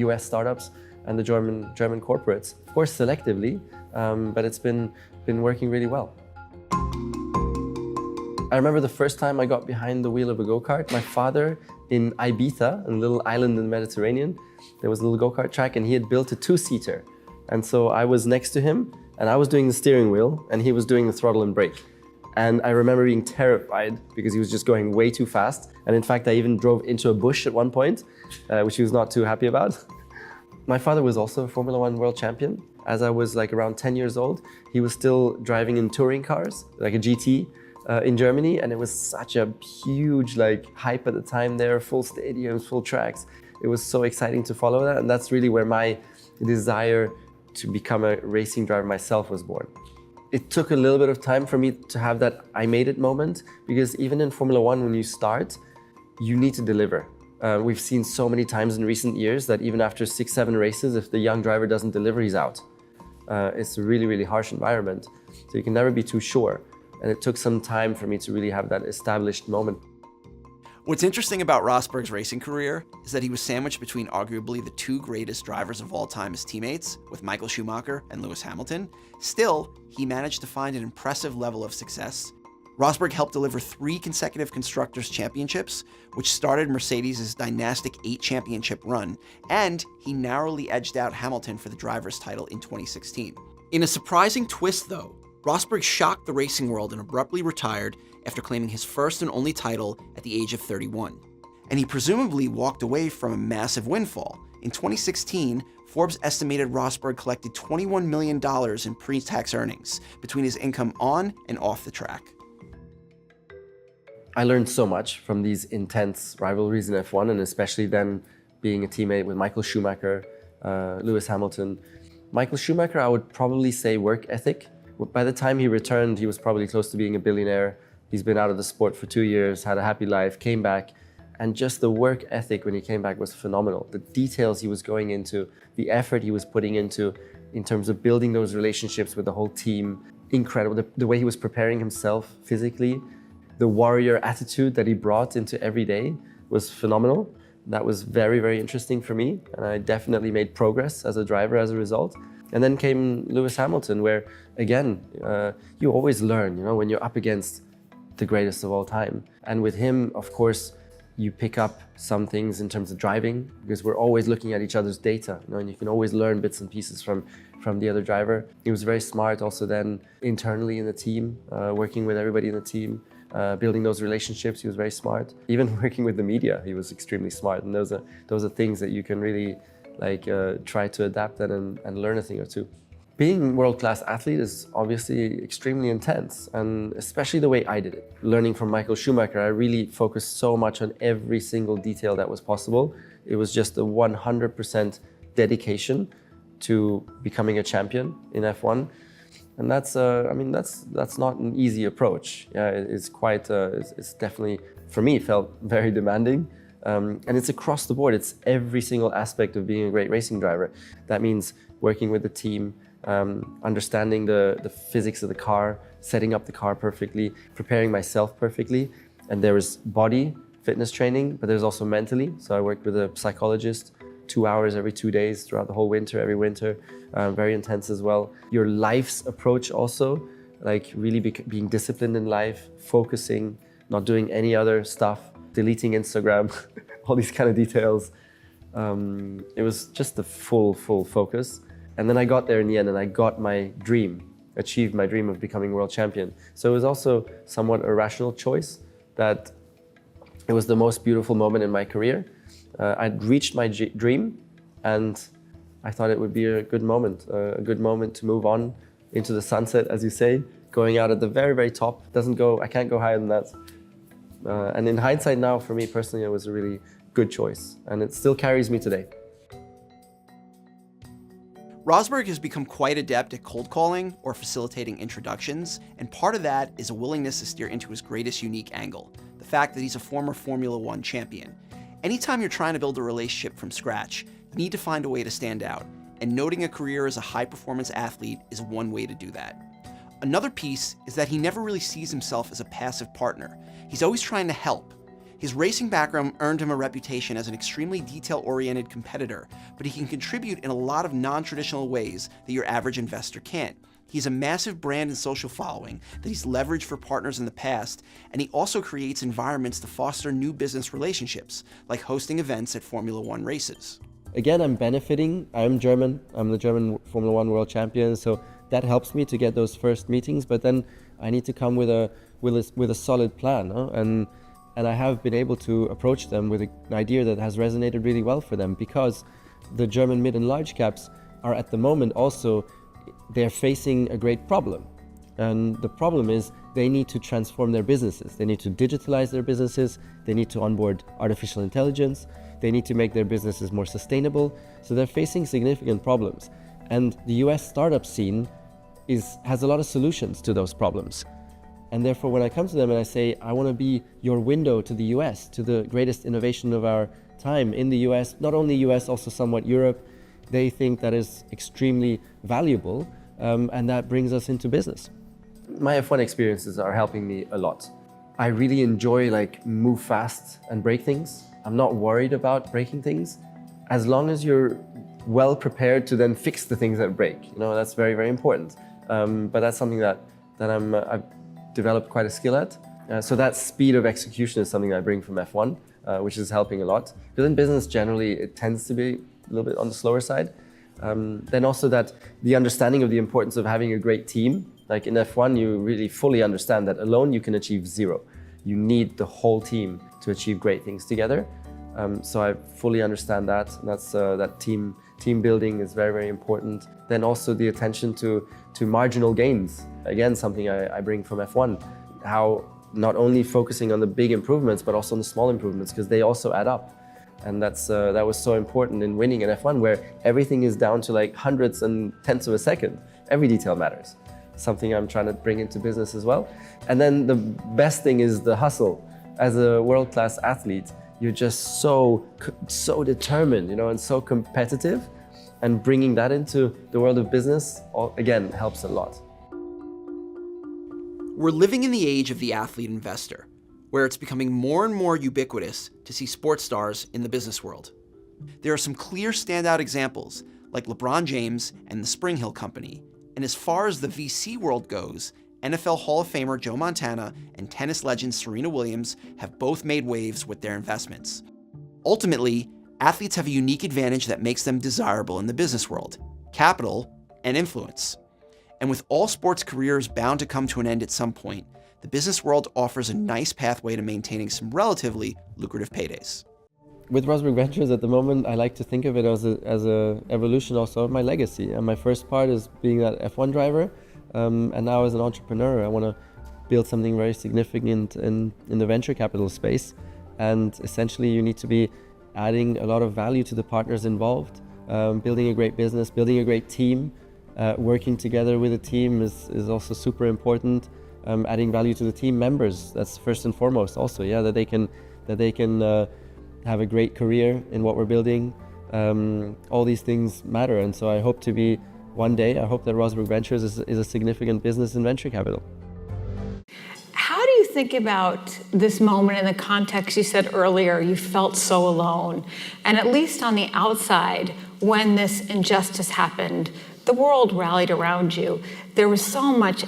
F: US startups and the German corporates, of course selectively, but it's been working really well. I remember the first time I got behind the wheel of a go-kart, my father in Ibiza, a little island in the Mediterranean, there was a little go-kart track and he had built a two-seater. And so I was next to him and I was doing the steering wheel and he was doing the throttle and brake. And I remember being terrified because he was just going way too fast. And in fact, I even drove into a bush at one point, which he was not too happy about. My father was also a Formula One world champion. As I was like around 10 years old, he was still driving in touring cars, like a GT in Germany. And it was such a huge like hype at the time there, full stadiums, full tracks. It was so exciting to follow that. And that's really where my desire to become a racing driver myself was born. It took a little bit of time for me to have that I made it moment, because even in Formula One, when you start, you need to deliver. We've seen so many times in recent years that even after 6-7 races, if the young driver doesn't deliver, he's out. It's a really, really harsh environment. So you can never be too sure. And it took some time for me to really have that established moment.
B: What's interesting about Rosberg's racing career is that he was sandwiched between arguably the two greatest drivers of all time as teammates, with Michael Schumacher and Lewis Hamilton. Still, he managed to find an impressive level of success. Rosberg helped deliver 3 consecutive Constructors' Championships, which started Mercedes' dynastic 8-championship run, and he narrowly edged out Hamilton for the driver's title in 2016. In a surprising twist, though, Rosberg shocked the racing world and abruptly retired after claiming his first and only title at the age of 31. And he presumably walked away from a massive windfall. In 2016, Forbes estimated Rosberg collected $21 million in pre-tax earnings between his income on and off the track.
F: I learned so much from these intense rivalries in F1, and especially then being a teammate with Michael Schumacher, Lewis Hamilton. Michael Schumacher, I would probably say work ethic. By the time he returned, he was probably close to being a billionaire. He's been out of the sport for 2 years, had a happy life, came back, and just the work ethic when he came back was phenomenal. The details he was going into, the effort he was putting into in terms of building those relationships with the whole team, incredible. The way he was preparing himself physically, the warrior attitude that he brought into every day was phenomenal. That was very, very interesting for me, and I definitely made progress as a driver as a result. And then came Lewis Hamilton, where again, you always learn, when you're up against the greatest of all time. And with him, of course, you pick up some things in terms of driving, because we're always looking at each other's data, and you can always learn bits and pieces from the other driver. He was very smart also then internally in the team, working with everybody in the team, building those relationships. He was very smart. Even working with the media, he was extremely smart. And those are things that you can really try to adapt and learn a thing or two. Being a world-class athlete is obviously extremely intense, and especially the way I did it. Learning from Michael Schumacher, I really focused so much on every single detail that was possible. It was just a 100% dedication to becoming a champion in F1. And that's not an easy approach. Yeah, it's quite, it's definitely, for me, felt very demanding. And it's across the board. It's every single aspect of being a great racing driver. That means working with the team, understanding the physics of the car, setting up the car perfectly, preparing myself perfectly. And there is body fitness training, but there's also mentally. So I worked with a psychologist 2 hours every 2 days throughout the whole winter, every winter, very intense as well. Your life's approach also, like really being disciplined in life, focusing, not doing any other stuff, deleting Instagram, all these kind of details. It was just the full focus. And then I got there in the end and I got my dream, achieved my dream of becoming world champion. So it was also somewhat a rational choice that it was the most beautiful moment in my career. I'd reached my dream and I thought it would be a good moment to move on into the sunset, as you say, going out at the very, very top. I can't go higher than that. And in hindsight now, for me personally, it was a really good choice, and it still carries me today.
B: Rosberg has become quite adept at cold calling or facilitating introductions, and part of that is a willingness to steer into his greatest unique angle, the fact that he's a former Formula One champion. Anytime you're trying to build a relationship from scratch, you need to find a way to stand out, and noting a career as a high-performance athlete is one way to do that. Another piece is that he never really sees himself as a passive partner. He's always trying to help. His racing background earned him a reputation as an extremely detail-oriented competitor, but he can contribute in a lot of non-traditional ways that your average investor can't. He has a massive brand and social following that he's leveraged for partners in the past, and he also creates environments to foster new business relationships, like hosting events at Formula One races.
F: Again, I'm benefiting. I'm German. I'm the German Formula One world champion, so that helps me to get those first meetings. But then I need to come with a solid plan, huh? And I have been able to approach them with an idea that has resonated really well for them, because the German mid and large caps are at the moment also, they're facing a great problem. And the problem is they need to transform their businesses. They need to digitalize their businesses. They need to onboard artificial intelligence. They need to make their businesses more sustainable. So they're facing significant problems. And the US startup scene has a lot of solutions to those problems. And therefore, when I come to them and I say, I want to be your window to the US, to the greatest innovation of our time in the US, not only US, also somewhat Europe, they think that is extremely valuable, and that brings us into business. My F1 experiences are helping me a lot. I really enjoy move fast and break things. I'm not worried about breaking things, as long as you're well prepared to then fix the things that break. That's very, very important. But that's something that I've developed quite a skill at. So that speed of execution is something I bring from F1, which is helping a lot. Because in business generally, it tends to be a little bit on the slower side. Then also that the understanding of the importance of having a great team. Like in F1, you really fully understand that alone you can achieve zero. You need the whole team to achieve great things together. So I fully understand that. And that's that team building is very, very important. Then also the attention to marginal gains. Again, something I bring from F1. How not only focusing on the big improvements, but also on the small improvements, because they also add up. And that was so important in winning in F1, where everything is down to hundredths and tenths of a second. Every detail matters. Something I'm trying to bring into business as well. And then the best thing is the hustle. As a world-class athlete, you're just so determined, and so competitive. And bringing that into the world of business, again, helps a lot.
B: We're living in the age of the athlete investor, where it's becoming more and more ubiquitous to see sports stars in the business world. There are some clear standout examples, like LeBron James and the Spring Hill Company. And as far as the VC world goes, NFL Hall of Famer Joe Montana and tennis legend Serena Williams have both made waves with their investments. Ultimately, athletes have a unique advantage that makes them desirable in the business world: capital and influence. And with all sports careers bound to come to an end at some point, the business world offers a nice pathway to maintaining some relatively lucrative paydays.
F: With Rosberg Ventures at the moment, I like to think of it as a evolution also of my legacy. And my first part is being that F1 driver, and now as an entrepreneur, I want to build something very significant in the venture capital space. And essentially, you need to be adding a lot of value to the partners involved, building a great business, building a great team, working together with a team is also super important. Adding value to the team members, that's first and foremost also, that they can have a great career in what we're building. All these things matter, and so I hope to be one day, I hope that Rosberg Ventures is a significant business in venture capital.
G: How do you think about this moment in the context you said earlier, you felt so alone, and at least on the outside, when this injustice happened, the world rallied around you. There was so much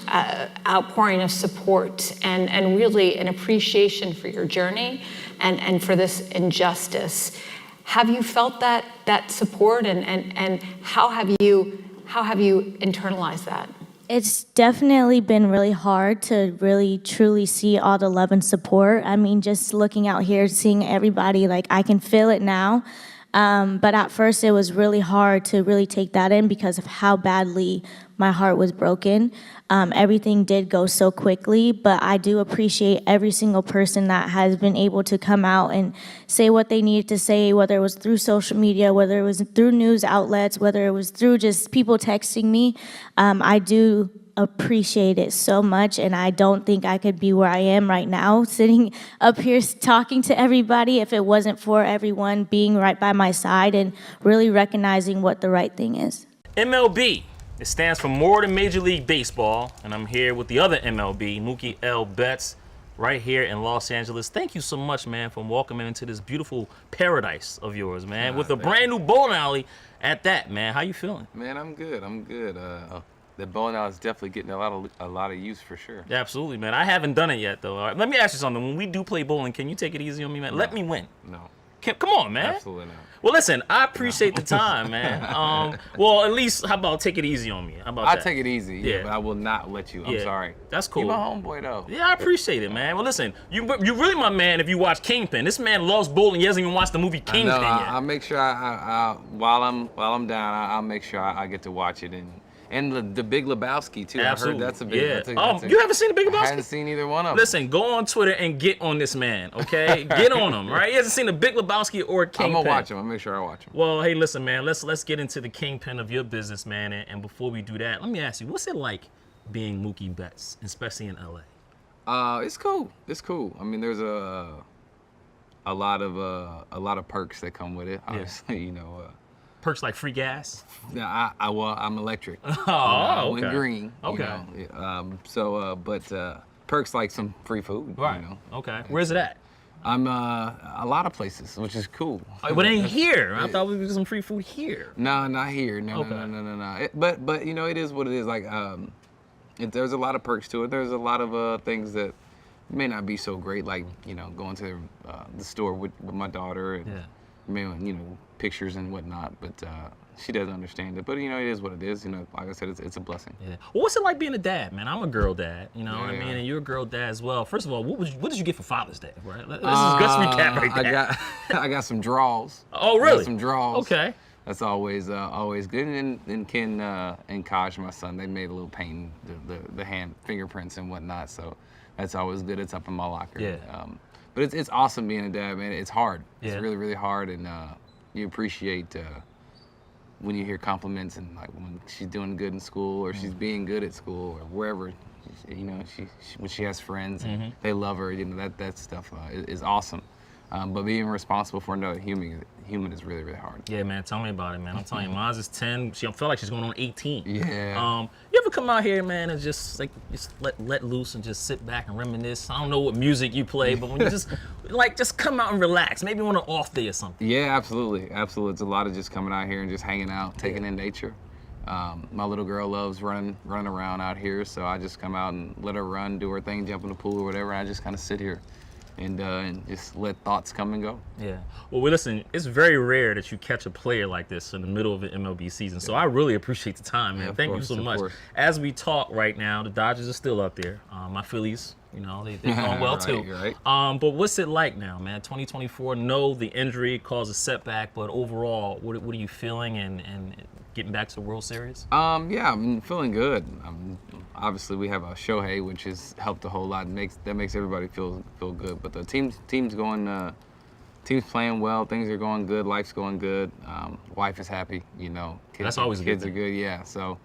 G: outpouring of support and really an appreciation for your journey and for this injustice. Have you felt that support and how have you internalized that?
H: It's definitely been really hard to really truly see all the love and support. I mean, just looking out here, seeing everybody, I can feel it now. But at first it was really hard to really take that in because of how badly my heart was broken. Everything did go so quickly, but I do appreciate every single person that has been able to come out and say what they needed to say, whether it was through social media, whether it was through news outlets, whether it was through just people texting me. I do appreciate it so much, and I don't think I could be where I am right now, sitting up here talking to everybody, if it wasn't for everyone being right by my side and really recognizing what the right thing is.
I: MLB, it stands for more than Major League Baseball, and I'm here with the other MLB, Mookie L. Betts, right here in Los Angeles. Thank you so much, man, for welcoming into this beautiful paradise of yours, man, with a brand new bowling alley at that, man. How you feeling?
E: Man, I'm good.
J: the bow now is definitely getting a lot of use for sure.
I: Yeah, absolutely, man. I haven't done it yet, though. All right, let me ask you something. When we do play bowling, can you take it easy on me, man? Let me win.
J: No.
I: Come on, man.
J: Absolutely not.
I: Well, listen, I appreciate the time, man. Well, at least, how about take it easy on me? How about that?
J: I'll take it easy,
I: Yeah.
J: but I will not let you. I'm
I: Yeah.
J: sorry.
I: That's cool.
J: You're my homeboy, though.
I: Yeah, I appreciate it, man. Well, listen, you're really my man if you watch Kingpin. This man loves bowling. He hasn't even watched the movie Kingpin yet.
J: I'll make sure while I'm down, I'll make sure I get to watch it and the Big Lebowski too.
I: Absolutely.
J: I heard that's a big.
I: Yeah.
J: That's a,
I: You haven't seen the Big Lebowski?
J: I haven't seen either one of them.
I: Listen, go on Twitter and get on this man, okay? Get on him, right? He hasn't seen the Big Lebowski or Kingpin.
J: I'm gonna watch him. I'll make sure I watch him.
I: Well, hey, listen, man. Let's get into the kingpin of your business, man. And before we do that, let me ask you, what's it like being Mookie Betts, especially in LA?
J: It's cool. It's cool. I mean, there's a lot of perks that come with it. Obviously, you know.
I: Perks like free gas?
J: Yeah, I'm electric.
I: Oh, okay.
J: Went green.
I: Okay.
J: You know? But perks like some free food.
I: Right.
J: You know?
I: Okay. Where's it at?
J: I'm a lot of places, which is cool.
I: But it ain't here. I thought we would get some free food here.
J: No, not here. No. But you know, it is what it is. Like, there's a lot of perks to it. There's a lot of things that may not be so great, like, you know, going to the store with my daughter and you know, pictures and whatnot, but she doesn't understand it. But, you know, it is what it is. You know, like I said, it's a blessing.
I: Yeah. Well, what's it like being a dad, man? I'm a girl dad, you know what I mean? And you're a girl dad as well. First of all, what did you get for Father's Day, right? This is a good recap right there.
J: I got some draws.
I: Oh, really?
J: Got some draws.
I: Okay.
J: That's always good. And Ken and Kaj, my son, they made a little painting, the hand fingerprints and whatnot. So that's always good. It's up in my locker.
I: Yeah.
J: But it's awesome being a dad, man. It's hard.
I: Yeah.
J: It's really, really hard. And you appreciate when you hear compliments and like when she's doing good in school or she's being good at school or wherever. You know, when she has friends and they love her. You know, that stuff is awesome. But being responsible for another human is really, really hard.
I: Yeah, man, tell me about it, man. I'm telling you, mine's is 10. She felt like she's going on 18.
J: Yeah.
I: You ever come out here, man, and just let loose and just sit back and reminisce? I don't know what music you play, but when you just come out and relax, maybe on an off day or something.
J: Yeah, absolutely. Absolutely. It's a lot of just coming out here and just hanging out, taking in nature. My little girl loves running around out here, so I just come out and let her run, do her thing, jump in the pool or whatever, and I just kind of sit here. And just let thoughts come and go.
I: Yeah. Well, listen, it's very rare that you catch a player like this in the middle of an MLB season. So I really appreciate the time, man. Thank you so much. As we talk right now, the Dodgers are still up there. My Phillies, you know, they're going well too.
J: Right.
I: But what's it like now, man? 2024, no, the injury caused a setback, but overall, what are you feeling and getting back to the World Series?
J: Yeah, I'm feeling good. Obviously, we have a Shohei, which has helped a whole lot. That makes everybody feel good. But the team's playing well. Things are going good. Life's going good. Wife is happy. You know,
I: that's always
J: kids are good. Yeah. So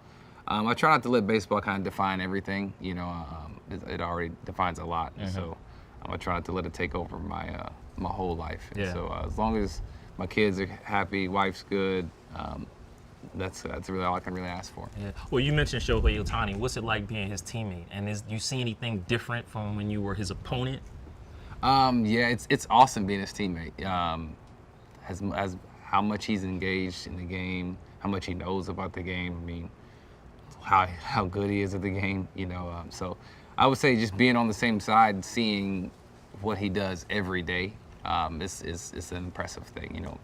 J: I try not to let baseball kind of define everything. You know, it already defines a lot. So I try not to let it take over my whole life. And so as long as my kids are happy, wife's good. That's really all I can really ask for.
I: Yeah. Well, you mentioned Shohei Ohtani. What's it like being his teammate? And do you see anything different from when you were his opponent?
J: Yeah, it's awesome being his teammate. As how much he's engaged in the game, how much he knows about the game. I mean, how good he is at the game. You know, so I would say just being on the same side, seeing what he does every day, it's an impressive thing. You know.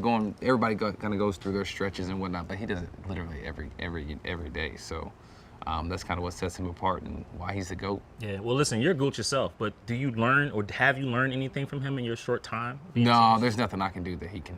J: Going. Everybody kind of goes through their stretches and whatnot, but he does it literally every day. So that's kind of what sets him apart and why he's the GOAT.
I: Yeah. Well, listen, you're a GOAT yourself, but do you learn or have you learned anything from him in your short time?
J: No, there's nothing I can do that he can.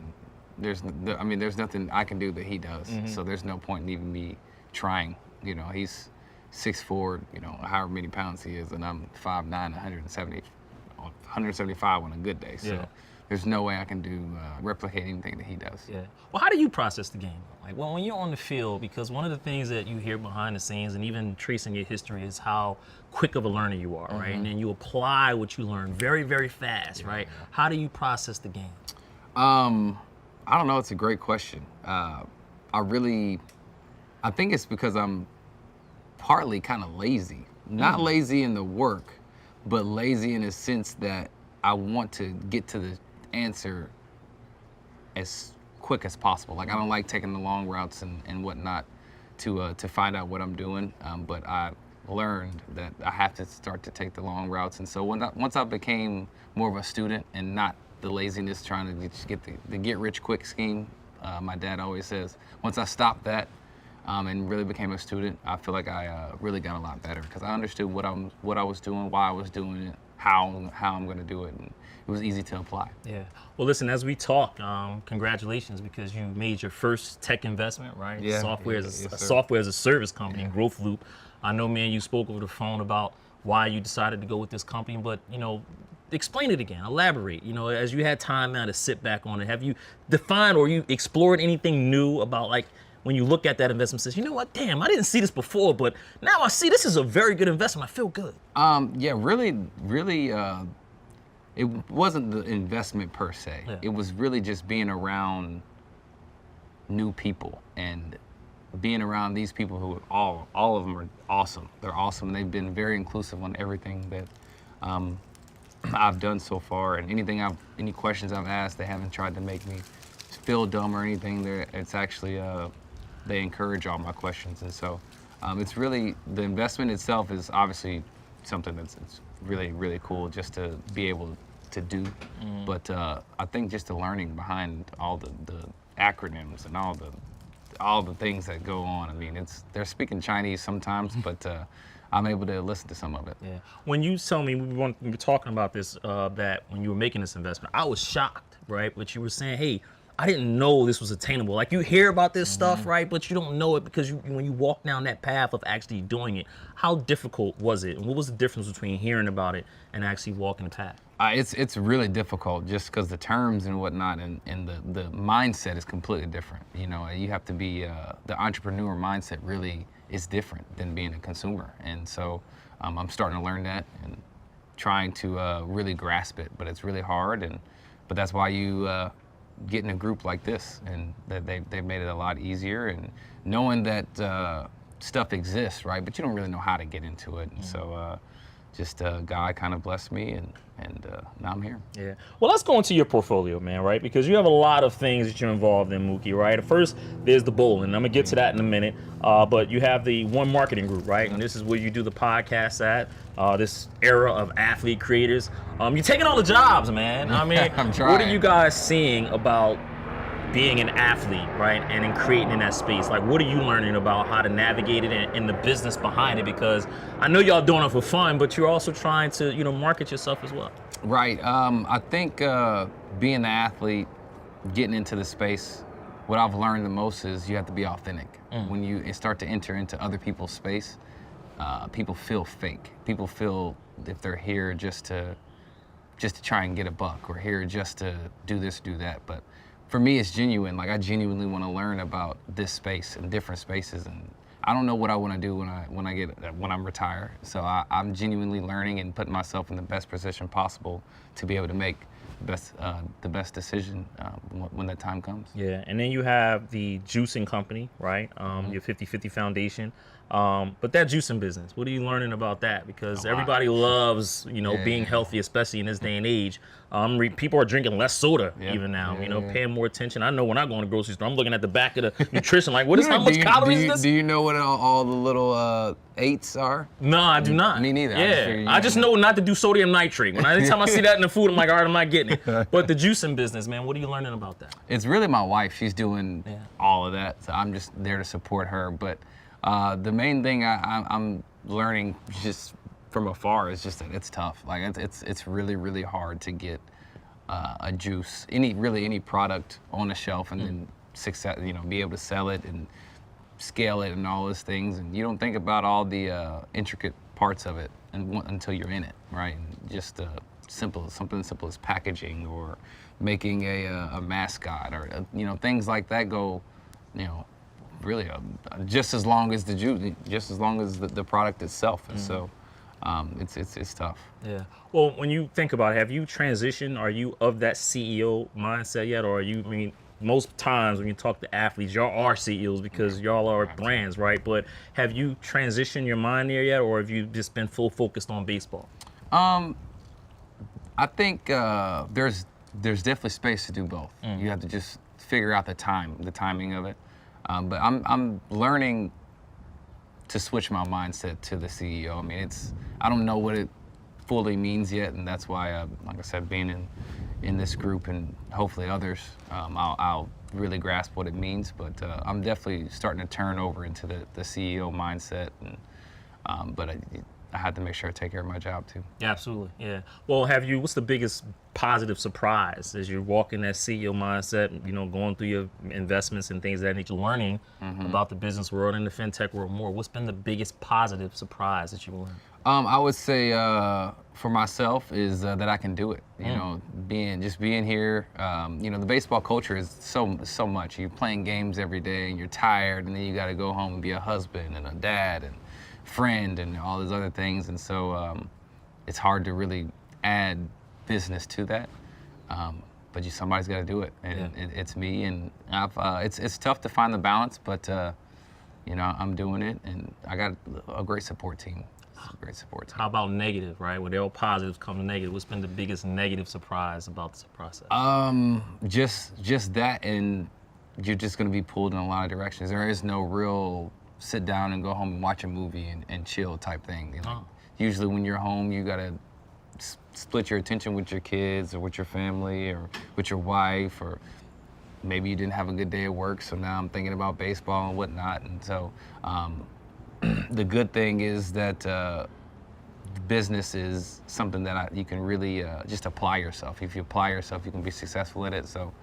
J: There's nothing I can do that he does. So there's no point in even me trying. You know, he's 6'4", you know, however many pounds he is, and I'm 5'9", 175 on a good day. So. There's no way I can replicate anything that he does.
I: Yeah. Well, how do you process the game? Like, well, when you're on the field, because one of the things that you hear behind the scenes and even tracing your history is how quick of a learner you are, right? And then you apply what you learn very, very fast, right? How do you process the game?
J: I don't know. It's a great question. I think it's because I'm partly kind of lazy. Not lazy in the work, but lazy in a sense that I want to get to the answer as quick as possible. Like, I don't like taking the long routes and whatnot to find out what I'm doing. But I learned that I have to start to take the long routes. And so once I became more of a student and not the laziness trying to just get the get rich quick scheme, my dad always says, once I stopped that and really became a student, I feel like I really got a lot better because I understood what I was doing, why I was doing it, how I'm going to do it, and it was easy to apply.
I: Yeah. Well, listen, as we talk, congratulations because you made your first tech investment, right?
J: Yeah.
I: Software
J: Yes, sir.
I: software as a service company, Growth Loop. I know, man, you spoke over the phone about why you decided to go with this company, but explain it again, elaborate. As you had time now to sit back on it, have you defined or you explored anything new about like when you look at that investment, says, you know what, damn, I didn't see this before, but now I see this is a very good investment. I feel good.
J: Yeah, really, it wasn't the investment per se.
I: Yeah.
J: It was really just being around new people and being around these people who all of them are awesome. They're awesome. They've been very inclusive on everything that I've done so far, and any questions I've asked, they haven't tried to make me feel dumb or anything. It's actually they encourage all my questions, and so it's really the investment itself is obviously something that's it's really, really cool just to be able to do. But I think just the learning behind all the acronyms and all the things that go on. I mean, they're speaking Chinese sometimes, but I'm able to listen to some of it.
I: Yeah. When you tell me, we were talking about this, that when you were making this investment, I was shocked, right? But you were saying, hey, I didn't know this was attainable. Like you hear about this stuff, right? But you don't know it because when you walk down that path of actually doing it, how difficult was it? And what was the difference between hearing about it and actually walking the path?
J: It's really difficult just because the terms and whatnot and the mindset is completely different. You have to be, the entrepreneur mindset really is different than being a consumer. And so I'm starting to learn that and trying to really grasp it, but it's really hard. But that's why you get in a group like this, and that they've made it a lot easier, and knowing that stuff exists, right? But you don't really know how to get into it. And so just God kind of blessed me, and now I'm here.
I: Yeah. Well, let's go into your portfolio, man, right? Because you have a lot of things that you're involved in, Mookie, right? First, there's the bowling. I'm going to get to that in a minute. But you have the One Marketing Group, right? And this is where you do the podcast at, this era of athlete creators. You're taking all the jobs, man. I mean,
J: I'm trying.
I: What are you guys seeing about being an athlete, right, and in creating in that space? Like, what are you learning about how to navigate it and the business behind it? Because I know y'all doing it for fun, but you're also trying to, market yourself as well.
J: Right. I think being an athlete, getting into the space, what I've learned the most is you have to be authentic. When you start to enter into other people's space, people feel fake. People feel if they're here just to try and get a buck, or here just to do this, do that. But for me, it's genuine. Like I genuinely want to learn about this space and different spaces, and I don't know what I want to do when I'm retired. So I'm genuinely learning and putting myself in the best position possible to be able to make the best decision when that time comes.
I: Yeah, and then you have the juicing company, right? Your 50/50 Foundation. But that juicing business, what are you learning about that? Because everybody loves, being healthy, especially in this day and age. People are drinking less soda even now, paying more attention. I know when I go in the grocery store, I'm looking at the back of the nutrition, like, how much calories is this?
J: Do you know what all the little 8s are?
I: No, I do not.
J: Me neither.
I: Yeah, I just know not to do sodium nitrate. Anytime I see that in the food, I'm like, all right, I'm not getting it. But the juicing business, man, what are you learning about that?
J: It's really my wife. She's doing all of that, so I'm just there to support her. But the main thing I'm learning just from afar is just that it's tough. Like it's really, really hard to get a juice, any product on the shelf, and then success, be able to sell it and scale it and all those things. And you don't think about all the intricate parts of it until you're in it, right? And just something as simple as packaging or making a mascot or things like that go, really just as long as the juice, just as long as the product itself. And so it's tough.
I: Yeah. Well, when you think about it, have you transitioned? Are you of that CEO mindset yet? Or are you, most times when you talk to athletes, y'all are CEOs because y'all are brands, right? But have you transitioned your mind there yet? Or have you just been full focused on baseball?
J: I think there's definitely space to do both. You have to just figure out the timing of it. But I'm learning to switch my mindset to the CEO. I mean, I don't know what it fully means yet, and that's why, like I said, being in this group and hopefully others, I'll really grasp what it means. But I'm definitely starting to turn over into the CEO mindset, and but I had to make sure I take care of my job too.
I: Yeah, absolutely. Yeah. Well, what's the biggest positive surprise as you're walking that CEO mindset, going through your investments and things of that nature, learning about the business world and the fintech world more? What's been the biggest positive surprise that you learned?
J: I would say for myself is that I can do it. Being here. The baseball culture is so much. You're playing games every day and you're tired, and then you got to go home and be a husband and a dad and friend and all these other things, and so it's hard to really add business to that. But somebody's got to do it, and it's me. And it's tough to find the balance, but I'm doing it, and I got a great support team. Great support team.
I: How about negative, right? Where all positives come to negative. What's been the biggest negative surprise about this process?
J: Just that, and you're just going to be pulled in a lot of directions. There is no real sit down and go home and watch a movie and chill type thing. Usually when you're home, you got to split your attention with your kids or with your family or with your wife, or maybe you didn't have a good day at work, so now I'm thinking about baseball and whatnot. And so the good thing is that business is something that you can really just apply yourself. If you apply yourself, you can be successful at it. So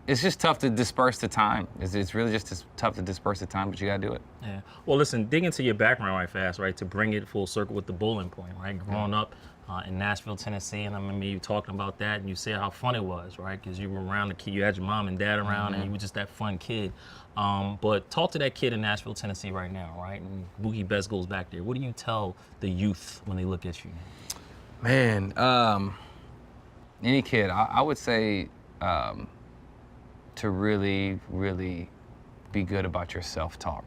J: it's just tough to disperse the time. It's really just tough to disperse the time, but you gotta do it.
I: Yeah. Well, listen, dig into your background right fast, right? To bring it full circle with the bowling point, right? Growing up in Nashville, Tennessee, and I remember you talking about that, and you said how fun it was, right? Because you were around the kid, you had your mom and dad around, and you were just that fun kid. But talk to that kid in Nashville, Tennessee right now, right? And Mookie Betts goes back there. What do you tell the youth when they look at you?
J: Man, any kid, I would say to really, really be good about your self-talk.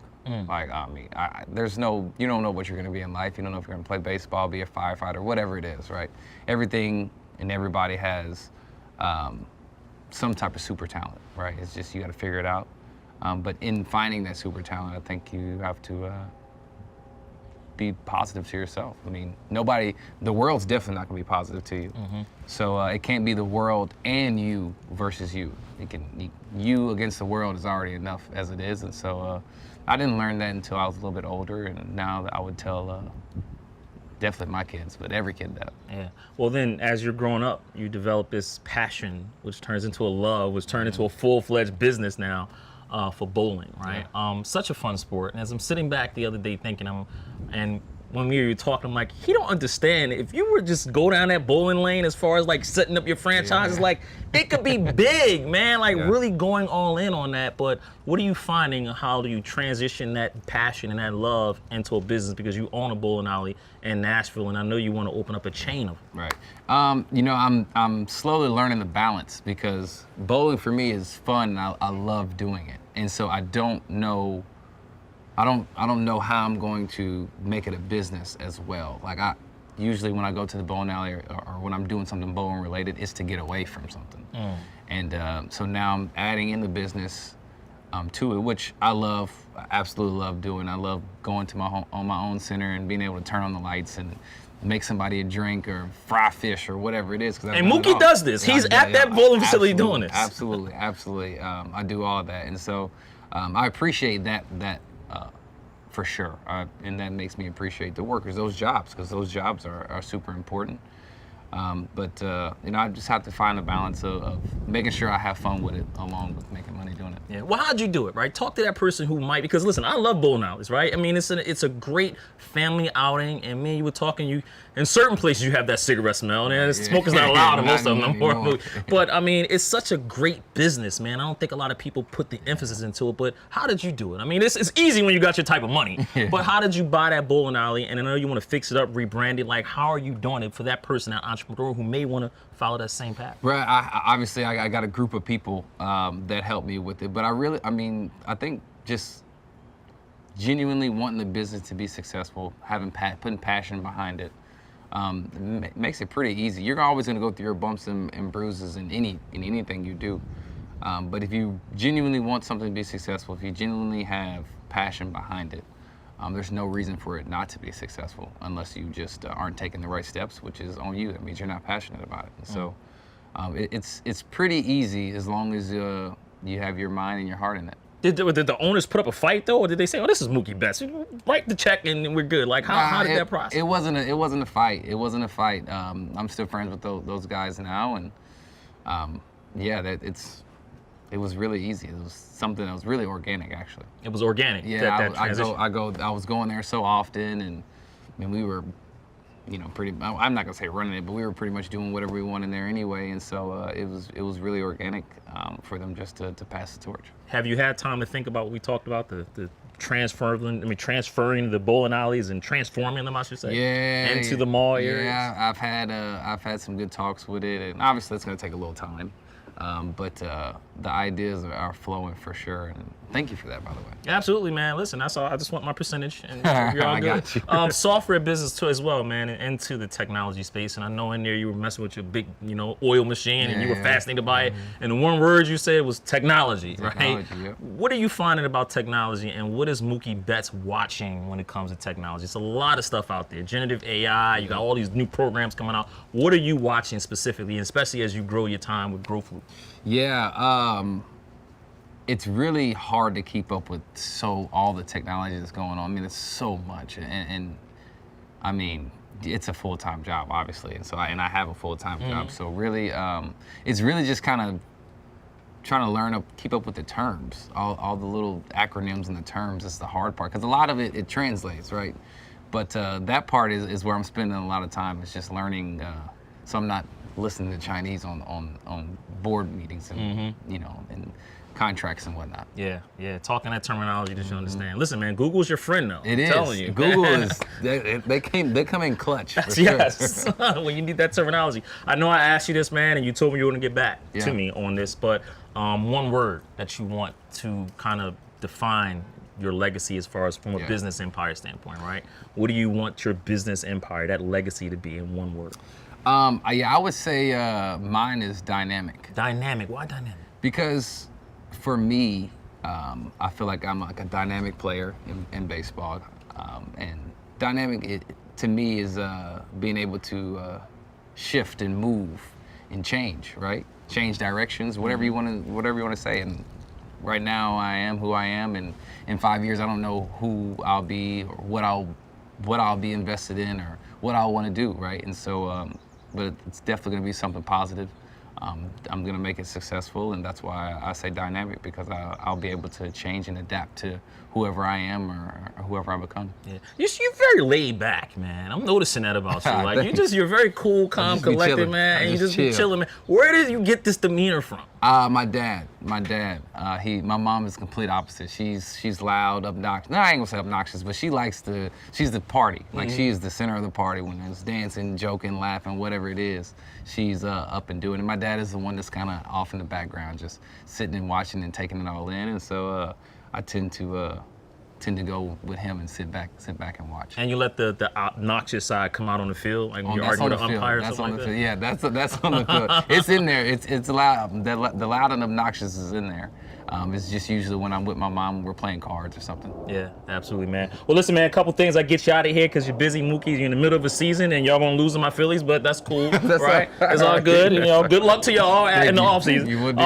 J: Like, you don't know what you're gonna be in life. You don't know if you're gonna play baseball, be a firefighter, whatever it is, right? Everything and everybody has some type of super talent, right? It's just, you gotta figure it out. But in finding that super talent, I think you have to be positive to yourself. I mean, the world's definitely not gonna be positive to you. So it can't be the world and you versus you. You against the world is already enough as it is. And so I didn't learn that until I was a little bit older, and now I would tell definitely my kids, but every kid that.
I: Yeah. Well, then as you're growing up, you develop this passion, which turns into a love, which turned into a full-fledged business now for bowling, right? Yeah. Such a fun sport. And as I'm sitting back the other day thinking, and when we were talking, I'm like, he don't understand. If you were just go down that bowling lane as far as like setting up your franchises, like it could be big, man, like really going all in on that. But what are you finding? How do you transition that passion and that love into a business? Because you own a bowling alley in Nashville, and I know you want to open up a chain of them.
J: Right. I'm slowly learning the balance, because bowling for me is fun and I love doing it. And so I don't know how I'm going to make it a business as well. Like usually when I go to the bowling alley or when I'm doing something bowling related, it's to get away from something. And so now I'm adding in the business to it, which I absolutely love doing. I love going to my own center and being able to turn on the lights and make somebody a drink or fry fish or whatever it is.
I: And Mookie does this. He's at that bowling facility doing this.
J: Absolutely. I do all that. And so I appreciate that for sure. And that makes me appreciate the workers, those jobs, because those jobs are super important. But I just have to find a balance of making sure I have fun with it along with making money doing it.
I: Yeah. Well, how'd you do it, right? Talk to that person who might, because listen, I love bowling alleys, right? I mean, it's a great family outing, and me, you were talking, in certain places you have that cigarette smell, and smoking's not allowed in most of them no more. But I mean, it's such a great business, man. I don't think a lot of people put the emphasis into it, but how did you do it? I mean, it's easy when you got your type of money, but how did you buy that bowling alley? And I know you want to fix it up, rebrand it. Like, how are you doing it for that person, that entrepreneur who may want to follow that same path?
J: Right. Obviously, I got a group of people that help me with it, but I think just genuinely wanting the business to be successful, putting passion behind it, makes it pretty easy. You're always going to go through your bumps and bruises in anything you do, But if you genuinely want something to be successful, if you genuinely have passion behind it, there's no reason for it not to be successful unless you just aren't taking the right steps, which is on you. That means you're not passionate about it. And so it's pretty easy as long as you have your mind and your heart in it.
I: Did the owners put up a fight though, or did they say, "Oh, this is Mookie Betts, write the check and we're good"? Like how did that process?
J: It wasn't a fight. It wasn't a fight. I'm still friends with those guys now, and it was really easy. It was something that was really organic, actually.
I: It was organic.
J: Yeah,
I: that transition.
J: I was going there so often, and I mean, we were, pretty. I'm not gonna say running it, but we were pretty much doing whatever we wanted there anyway, and so it was really organic for them just to pass the torch.
I: Have you had time to think about what we talked about, the transferring the bowling alleys and transforming them, I should say, into the mall areas?
J: Yeah, I've had some good talks with it, and obviously it's gonna take a little time. But the ideas are flowing for sure, and thank you for that, by the way.
I: Absolutely, man. Listen, that's all. I just want my percentage, and you're all
J: I
I: good.
J: got you.
I: Software business too, as well, man, and into the technology space. And I know in there you were messing with your big, oil machine, and you were fascinated by it. And the one word you said was technology, right?
J: Yep.
I: What are you finding about technology, and what is Mookie Betts watching when it comes to technology? It's a lot of stuff out there. Generative AI. You got all these new programs coming out. What are you watching specifically, and especially as you grow your time with Growth Loop?
J: Yeah, it's really hard to keep up with all the technology that's going on. I mean, it's so much, and I mean, it's a full-time job, obviously, and I have a full-time job. So really, it's really just kind of trying to learn to keep up with the terms. All the little acronyms and the terms is the hard part, because a lot of it translates, right? But that part is where I'm spending a lot of time. It's just learning, so I'm not listening to Chinese on board meetings and and contracts and whatnot.
I: Yeah. Talking that terminology that you understand. Listen, man, Google's your friend though.
J: It
I: I'm
J: is.
I: telling you.
J: Google is they come in clutch. For
I: yes.
J: Sure.
I: When you need that terminology. I know I asked you this, man, and you told me you were gonna get back to me on this, but one word that you want to kind of define your legacy as far as from a business empire standpoint, right? What do you want your business empire, that legacy, to be in one word?
J: I would say mine is dynamic.
I: Dynamic. Why dynamic?
J: Because for me, I feel like I'm like a dynamic player in baseball, and dynamic to me is being able to shift and move and change, right? Change directions, whatever you want to say. And right now, I am who I am, and in 5 years, I don't know who I'll be or what I'll be invested in or what I'll want to do, right? And so, but it's definitely going to be something positive. I'm going to make it successful, and that's why I say dynamic, because I'll be able to change and adapt to whoever I am or whoever I become.
I: Yeah, you're very laid back, man. I'm noticing that about you. Like you're very cool, calm, collected, man, and you just be chilling, man. Where did you get this demeanor from?
J: My dad. My mom is the complete opposite. She's loud, obnoxious. No, I ain't gonna say obnoxious, but she's the party. Like she's the center of the party when it's dancing, joking, laughing, whatever it is. She's up and doing it. My dad is the one that's kind of off in the background, just sitting and watching and taking it all in. And so I tend to go with him and sit back and watch.
I: And you let the obnoxious side come out on the field, like when you argue with an umpire or something like that?
J: Yeah, that's on the field. It's in there. It's loud. The loud and obnoxious is in there. It's just usually when I'm with my mom, we're playing cards or something.
I: Yeah, absolutely, man. Well, listen, man, a couple things I get you out of here because you're busy, Mookie. You're in the middle of a season and y'all gonna lose to my Phillies, but that's cool, right? It's all good. Good luck to y'all in the offseason.
J: You would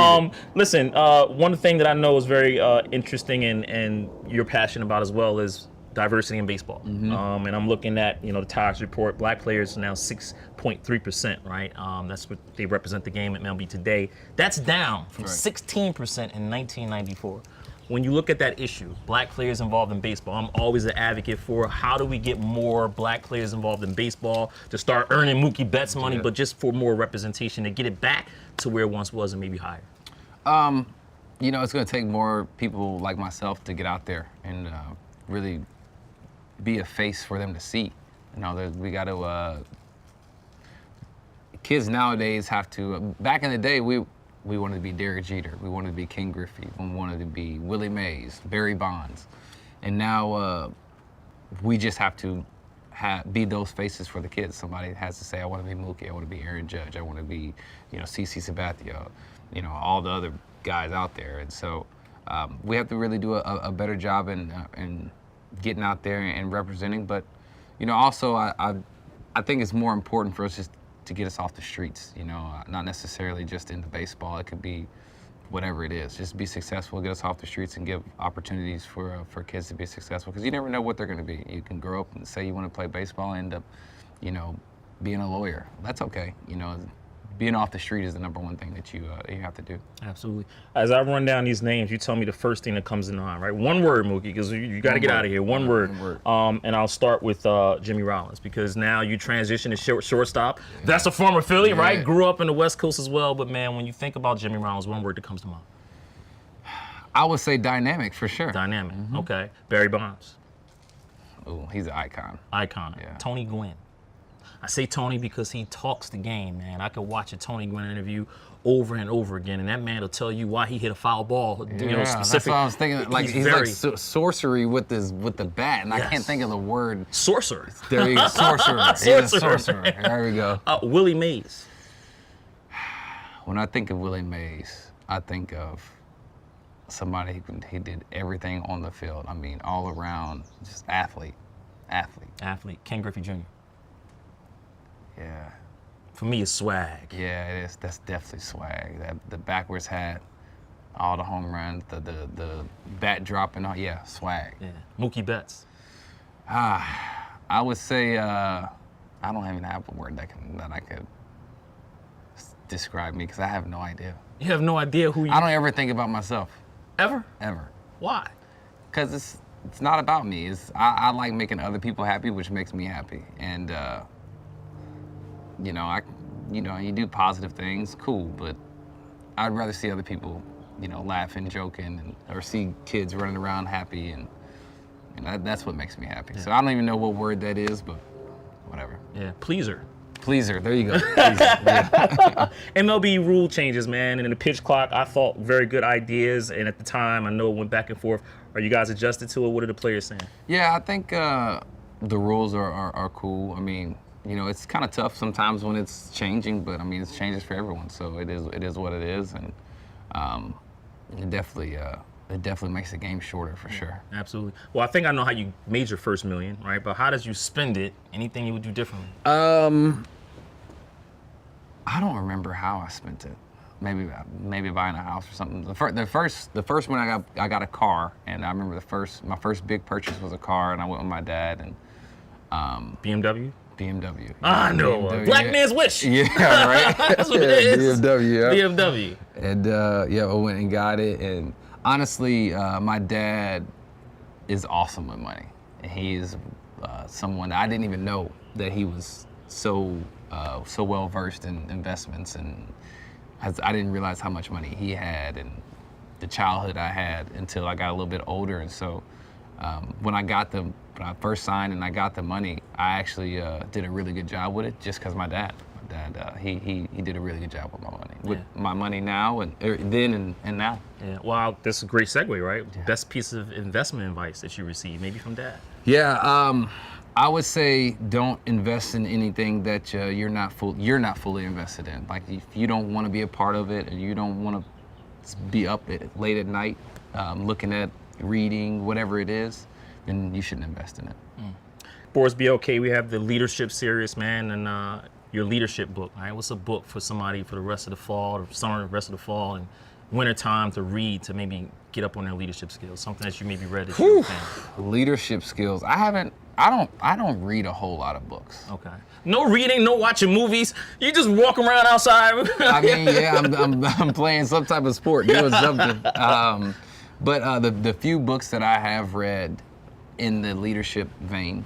I: listen, one thing that I know is very interesting and you're passionate about as well is diversity in baseball. And I'm looking at, the Times report, black players are now 6.3%, right? That's what they represent the game at MLB today. That's down from 16% in 1994. When you look at that issue, black players involved in baseball, I'm always an advocate for how do we get more black players involved in baseball to start earning Mookie Betts money, but just for more representation to get it back to where it once was and maybe higher.
J: It's going to take more people like myself to get out there and really be a face for them to see. We got to. Kids nowadays have to. Back in the day, we wanted to be Derek Jeter, we wanted to be Ken Griffey, we wanted to be Willie Mays, Barry Bonds, and now we just have to be those faces for the kids. Somebody has to say, I want to be Mookie, I want to be Aaron Judge, I want to be, CC Sabathia, all the other guys out there. And so we have to really do a better job in getting out there and representing. But, also I think it's more important for us just to get us off the streets, not necessarily just into baseball. It could be whatever it is. Just be successful, get us off the streets, and give opportunities for kids to be successful. Because you never know what they're going to be. You can grow up and say you want to play baseball and end up, being a lawyer. That's okay. Being off the street is the number one thing that you have to do.
I: Absolutely. As I run down these names, you tell me the first thing that comes in mind, right? One word, Mookie, because you got to get out of here. One word. And I'll start with Jimmy Rollins, because now you transition to shortstop. Yeah. That's a former Philly, right? Grew up in the West Coast as well. But, man, when you think about Jimmy Rollins, one word that comes to mind.
J: I would say dynamic, for sure.
I: Dynamic. Okay. Barry Bonds.
J: Oh, he's an icon.
I: Icon. Yeah. Tony Gwynn. I say Tony because he talks the game, man. I could watch a Tony Gwynn interview over and over again, and that man will tell you why he hit a foul ball. Specific.
J: That's what I was thinking. Like he's like sorcery with the bat, and I can't think of the word.
I: Sorcerer.
J: There you go, sorcerer. He's a sorcerer. There we go.
I: Willie Mays.
J: When I think of Willie Mays, I think of somebody he did everything on the field. I mean, all around, just athlete.
I: Ken Griffey Jr.
J: Yeah.
I: For me, it's swag.
J: Yeah, it is. That's definitely swag. The backwards hat, all the home runs, the bat dropping. Yeah, swag.
I: Yeah. Mookie Betts.
J: I would say I don't even have a word that I could describe me, because I have no idea.
I: You have no idea who you.
J: I don't ever think about myself.
I: Ever?
J: Ever.
I: Why?
J: Because it's not about me. I like making other people happy, which makes me happy. And you do positive things, cool, but I'd rather see other people, laughing, joking, or see kids running around happy, and that's what makes me happy. Yeah. So I don't even know what word that is, but whatever.
I: Yeah, pleaser.
J: Pleaser, there you go. Pleaser. Yeah.
I: MLB rule changes, man, and in the pitch clock, I thought very good ideas, and at the time, I know it went back and forth. Are you guys adjusted to it? What are the players saying?
J: Yeah, I think the rules are cool. I mean, it's kind of tough sometimes when it's changing, but I mean, it changes for everyone, so it is what it is, and it definitely makes the game shorter for sure.
I: Absolutely. Well, I think I know how you made your first million, right? But how did you spend it? Anything you would do differently?
J: I don't remember how I spent it. Maybe buying a house or something. The first one I got a car, and I remember my first big purchase was a car, and I went with my dad and
I: BMW.
J: BMW.
I: I know. BMW. Black man's wish.
J: Yeah, right.
I: That's what it is.
J: BMW. Yeah.
I: BMW.
J: And I went and got it. And honestly, my dad is awesome with money. And he is someone that I didn't even know that he was so well versed in investments, and I didn't realize how much money he had and the childhood I had until I got a little bit older. And so when I first signed and I got the money, I actually did a really good job with it, just because my dad, he did a really good job with my money. With my money now and then and now.
I: Yeah. Well, that's a great segue, right? Yeah. Best piece of investment advice that you received, maybe from dad.
J: Yeah. I would say don't invest in anything that you're not fully invested in. Like, if you don't want to be a part of it, and you don't want to be up late at night looking at, reading, whatever it is, then you shouldn't invest in it.
I: Boris BLK, we have the leadership series, man, and your leadership book, right? What's a book for somebody for the rest of the fall, or summer, the rest of the fall, and winter time to read to maybe get up on their leadership skills? Something that you maybe read that you're a fan.
J: Leadership skills. I don't read a whole lot of books.
I: Okay. No reading, no watching movies. You just walk around outside.
J: I mean, yeah, I'm playing some type of sport, doing something. But the few books that I have read in the leadership vein,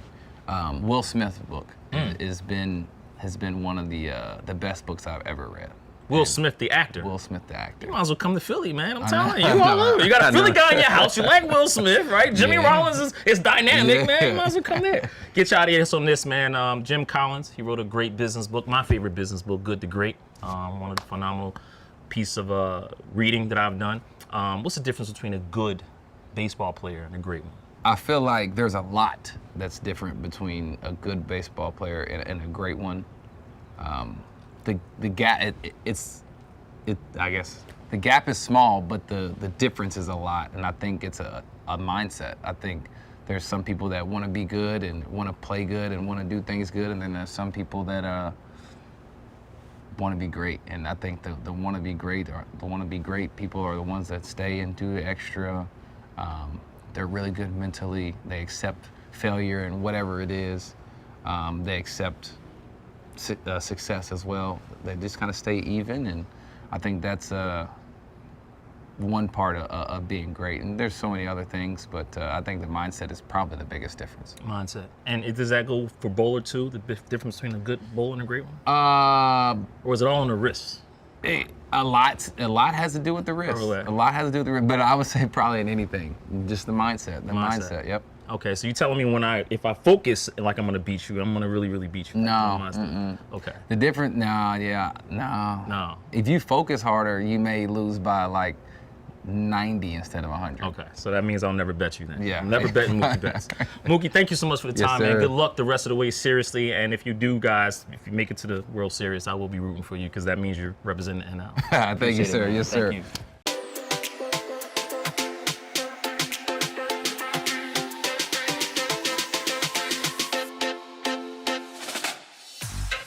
J: Will Smith's book has been one of the best books I've ever read.
I: Will Smith, the actor.
J: Will Smith, the actor.
I: You might as well come to Philly, man. I'm telling you. You all over. You got a Philly guy in your house. You like Will Smith, right? Jimmy Rollins is dynamic, man. You might as well come there. Get you out of here on this, man. Jim Collins, he wrote a great business book, my favorite business book, Good to Great. One of the phenomenal piece of reading that I've done. What's the difference between a good baseball player and a great one?
J: I feel like there's a lot that's different between a good baseball player and a great one. The gap, I guess the gap is small, but the difference is a lot. And I think it's a mindset. I think there's some people that want to be good and want to play good and want to do things good. And then there's some people that want to be great. And I think the want to be great or the want to be great people are the ones that stay and do the extra. They're really good mentally. They accept failure and whatever it is. They accept success as well. They just kind of stay even, and I think that's one part of being great. And there's so many other things, but I think the mindset is probably the biggest difference.
I: Mindset. And does that go for bowler too? The difference between a good bowler and a great one? Or is it all on the wrist?
J: A lot has to do with the wrist. A lot has to do with the wrist, but I would say probably in anything, just the mindset. The mindset. Yep.
I: Okay, so you telling me if I focus like I'm gonna beat you, I'm gonna really, really beat you?
J: No.
I: Okay.
J: The difference, no. If you focus harder, you may lose by like 90 instead of 100.
I: Okay, so that means I'll never bet you then.
J: Yeah.
I: I'm never betting Mookie bets. Mookie, thank you so much for the time, man. Good luck the rest of the way, seriously. And if you do, guys, if you make it to the World Series, I will be rooting for you because that means you're representing NL.
J: Thank you, sir. Yes, sir.
I: Thank you.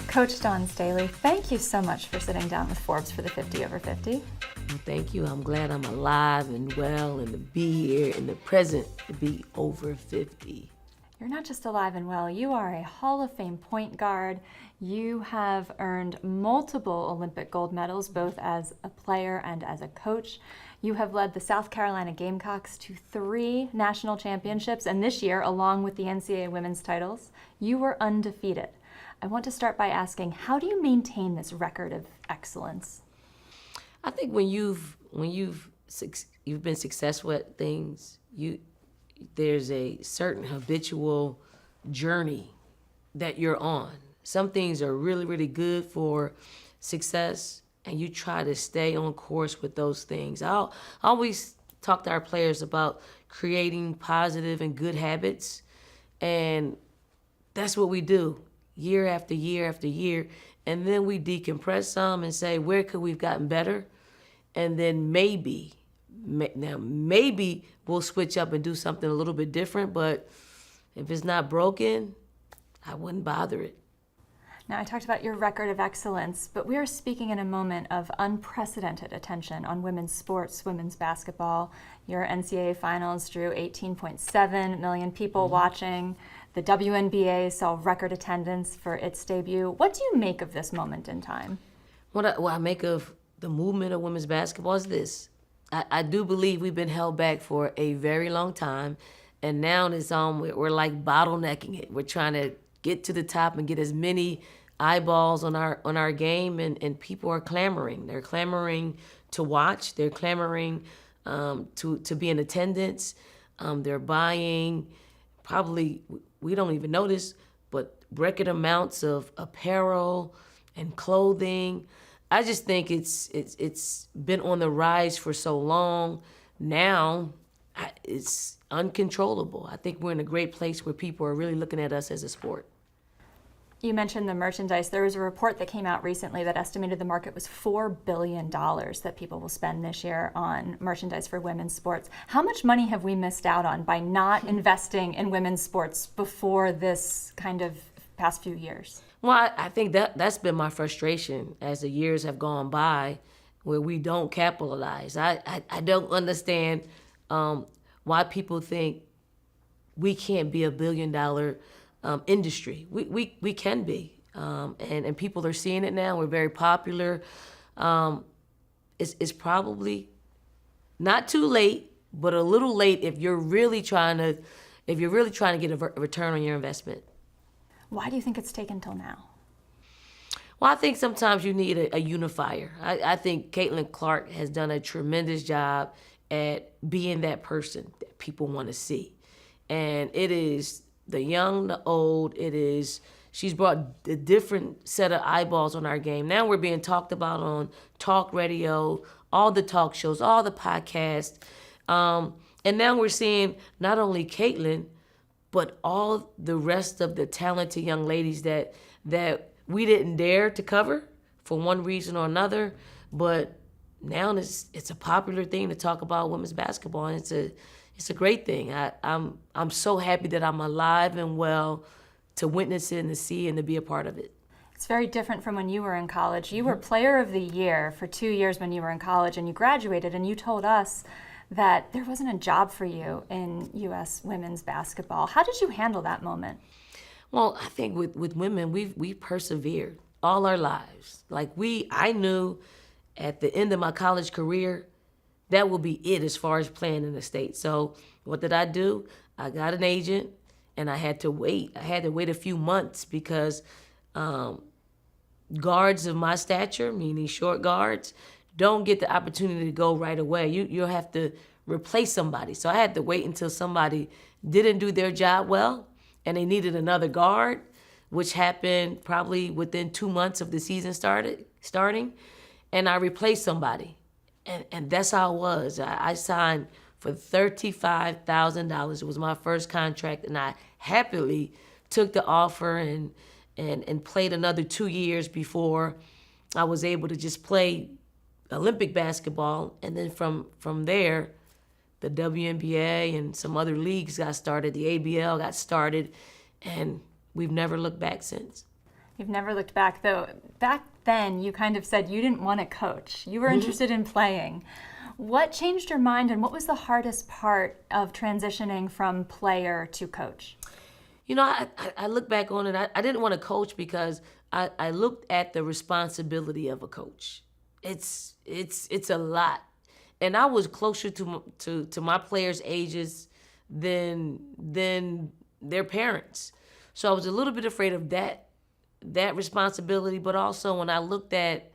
K: Coach Don Staley, thank you so much for sitting down with Forbes for the 50 over 50.
L: Well, thank you. I'm glad I'm alive and well and to be here in the present to be over 50.
K: You're not just alive and well, you are a Hall of Fame point guard. You have earned multiple Olympic gold medals, both as a player and as a coach. You have led the South Carolina Gamecocks to 3 national championships, and this year, along with the NCAA women's titles, you were undefeated. I want to start by asking, how do you maintain this record of excellence?
L: I think when you've been successful at things, there's a certain habitual journey that you're on. Some things are really, really good for success, and you try to stay on course with those things. I always talk to our players about creating positive and good habits, and that's what we do. Year after year after year, and then we decompress some and say, where could we have gotten better? And then maybe we'll switch up and do something a little bit different, but if it's not broken, I wouldn't bother it.
K: Now, I talked about your record of excellence, but we are speaking in a moment of unprecedented attention on women's sports, women's basketball. Your NCAA finals drew 18.7 million people watching. The WNBA saw record attendance for its debut. What do you make of this moment in time?
L: What I make of the movement of women's basketball is this. I do believe we've been held back for a very long time, and now it's we're like bottlenecking it. We're trying to get to the top and get as many eyeballs on our game, and people are clamoring. They're clamoring to watch. They're clamoring to be in attendance. They're buying probably, we don't even notice, but record amounts of apparel and clothing. I just think it's been on the rise for so long. Now it's uncontrollable. I think we're in a great place where people are really looking at us as a sport.
K: You mentioned the merchandise. There was a report that came out recently that estimated the market was $4 billion that people will spend this year on merchandise for women's sports. How much money have we missed out on by not investing in women's sports before this kind of past few years?
L: Well, I think that's been my frustration as the years have gone by, where we don't capitalize. I don't understand why people think we can't be a billion-dollar industry. We can be, and people are seeing it now. We're very popular. It's probably not too late, but a little late if you're really trying to get a return on your investment.
K: Why do you think it's taken till now?
L: Well, I think sometimes you need a unifier. I think Caitlin Clark has done a tremendous job at being that person that people want to see. And it is the young, the old, she's brought a different set of eyeballs on our game. Now we're being talked about on talk radio, all the talk shows, all the podcasts. And now we're seeing not only Caitlin, but all the rest of the talented young ladies that we didn't dare to cover for one reason or another, but now it's a popular thing to talk about women's basketball, and it's a great thing. I'm so happy that I'm alive and well to witness it and to see and to be a part of it.
K: It's very different from when you were in college. You were Player of the Year for 2 years when you were in college, and you graduated, and you told us that there wasn't a job for you in U.S. women's basketball. How did you handle that moment?
L: Well, I think with women, we persevered all our lives. Like I knew at the end of my college career, that would be it as far as playing in the States. So what did I do? I got an agent, and I had to wait. I had to wait a few months because guards of my stature, meaning short guards, don't get the opportunity to go right away. You'll have to replace somebody. So I had to wait until somebody didn't do their job well and they needed another guard, which happened probably within 2 months of the season starting, and I replaced somebody. And that's how it was. I signed for $35,000. It was my first contract, and I happily took the offer and played another 2 years before I was able to just play Olympic basketball. And then from there, the WNBA and some other leagues got started. The ABL got started, and we've never looked back since.
K: You've never looked back, though. Back then, you kind of said you didn't want to coach. You were interested in playing. What changed your mind, and what was the hardest part of transitioning from player to coach?
L: You know, I look back on it, I didn't want to coach because I looked at the responsibility of a coach. It's a lot. And I was closer to my players' ages than their parents. So I was a little bit afraid of that responsibility, but also when I looked at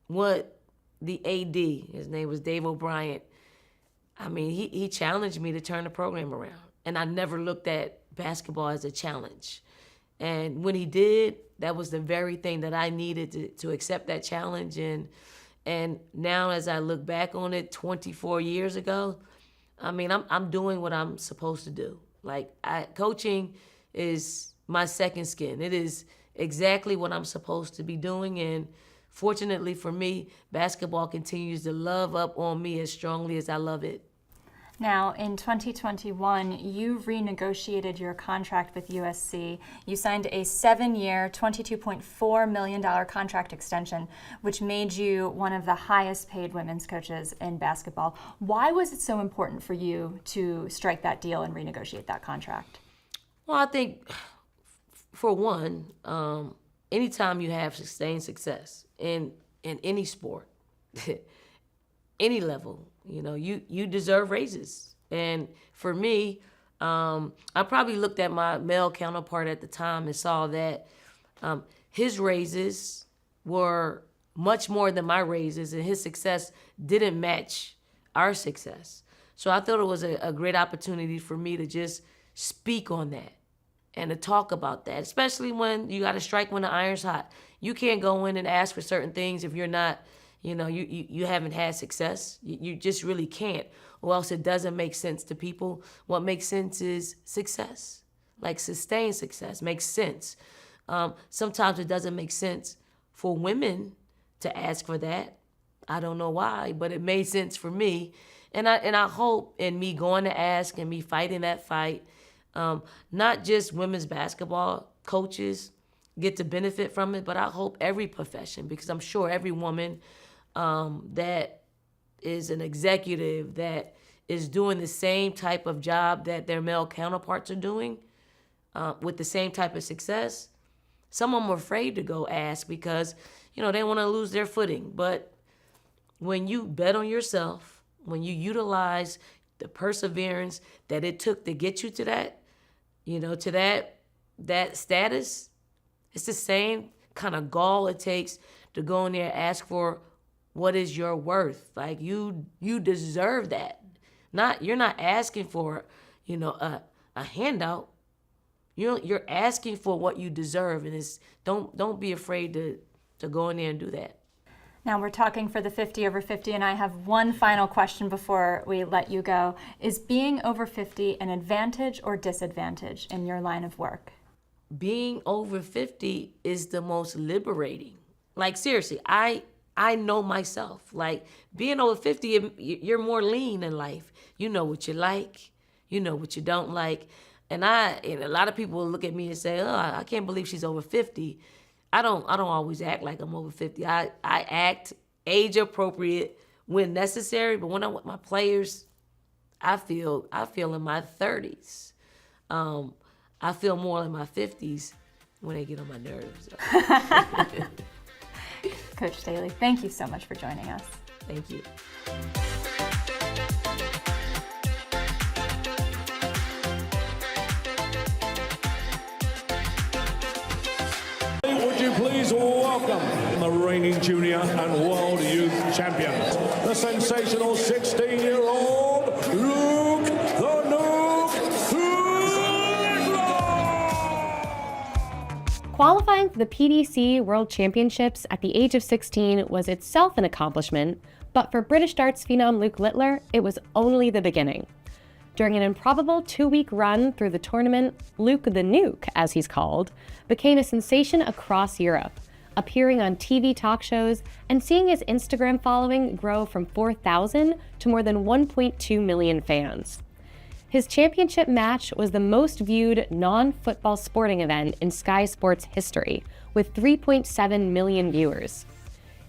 L: what the AD, his name was Dave O'Brien, I mean, he challenged me to turn the program around. And I never looked at basketball as a challenge. And when he did, that was the very thing that I needed to accept that challenge. And now as I look back on it 24 years ago, I mean, I'm doing what I'm supposed to do. Like, coaching is my second skin. It is exactly what I'm supposed to be doing. And fortunately for me, basketball continues to love up on me as strongly as I love it.
K: Now, in 2021, you renegotiated your contract with USC. You signed a 7-year, $22.4 million contract extension, which made you one of the highest paid women's coaches in basketball. Why was it so important for you to strike that deal and renegotiate that contract?
L: Well, I think, for one, anytime you have sustained success in any sport, any level, you know, you deserve raises. And for me, I probably looked at my male counterpart at the time and saw that his raises were much more than my raises, and his success didn't match our success. So I thought it was a great opportunity for me to just speak on that and to talk about that, especially when you got to strike when the iron's hot. You can't go in and ask for certain things if you're not, you know, you haven't had success. You just really can't, or else it doesn't make sense to people. What makes sense is success, like sustained success makes sense. Sometimes it doesn't make sense for women to ask for that. I don't know why, but it made sense for me. And I hope in me going to ask and me fighting that fight, not just women's basketball coaches get to benefit from it, but I hope every profession, because I'm sure every woman that is an executive that is doing the same type of job that their male counterparts are doing with the same type of success, some of them are afraid to go ask because, you know, they want to lose their footing. But when you bet on yourself, when you utilize the perseverance that it took to get you to that, you know, to that status, it's the same kind of gall it takes to go in there and ask for what is your worth. Like, you deserve that. You're not asking for, you know, a handout. You're asking for what you deserve, and it's don't be afraid to go in there and do that.
K: Now we're talking for the 50 over 50, and I have one final question before we let you go. Is being over 50 an advantage or disadvantage in your line of work? Being over 50 is the most liberating. Like, seriously, I
L: I know myself. Like, being over 50, you're more lean in life. You know what you like. You know what you don't like. And a lot of people will look at me and say, oh, I can't believe she's over 50. I don't always act like I'm over 50. I act age appropriate when necessary, but when I'm with my players, I feel in my 30s. I feel more in my 50s when they get on my nerves.
K: Coach Staley, thank you so much for joining us.
L: Thank you.
M: Would you please welcome the reigning junior and world youth champions, the sensational 16-year-old Luke the Nuke Littler!
N: Qualifying for the PDC World Championships at the age of 16 was itself an accomplishment, but for British darts phenom Luke Littler, it was only the beginning. During an improbable 2-week run through the tournament, Luke the Nuke, as he's called, became a sensation across Europe, appearing on TV talk shows and seeing his Instagram following grow from 4,000 to more than 1.2 million fans. His championship match was the most viewed non-football sporting event in Sky Sports history, with 3.7 million viewers.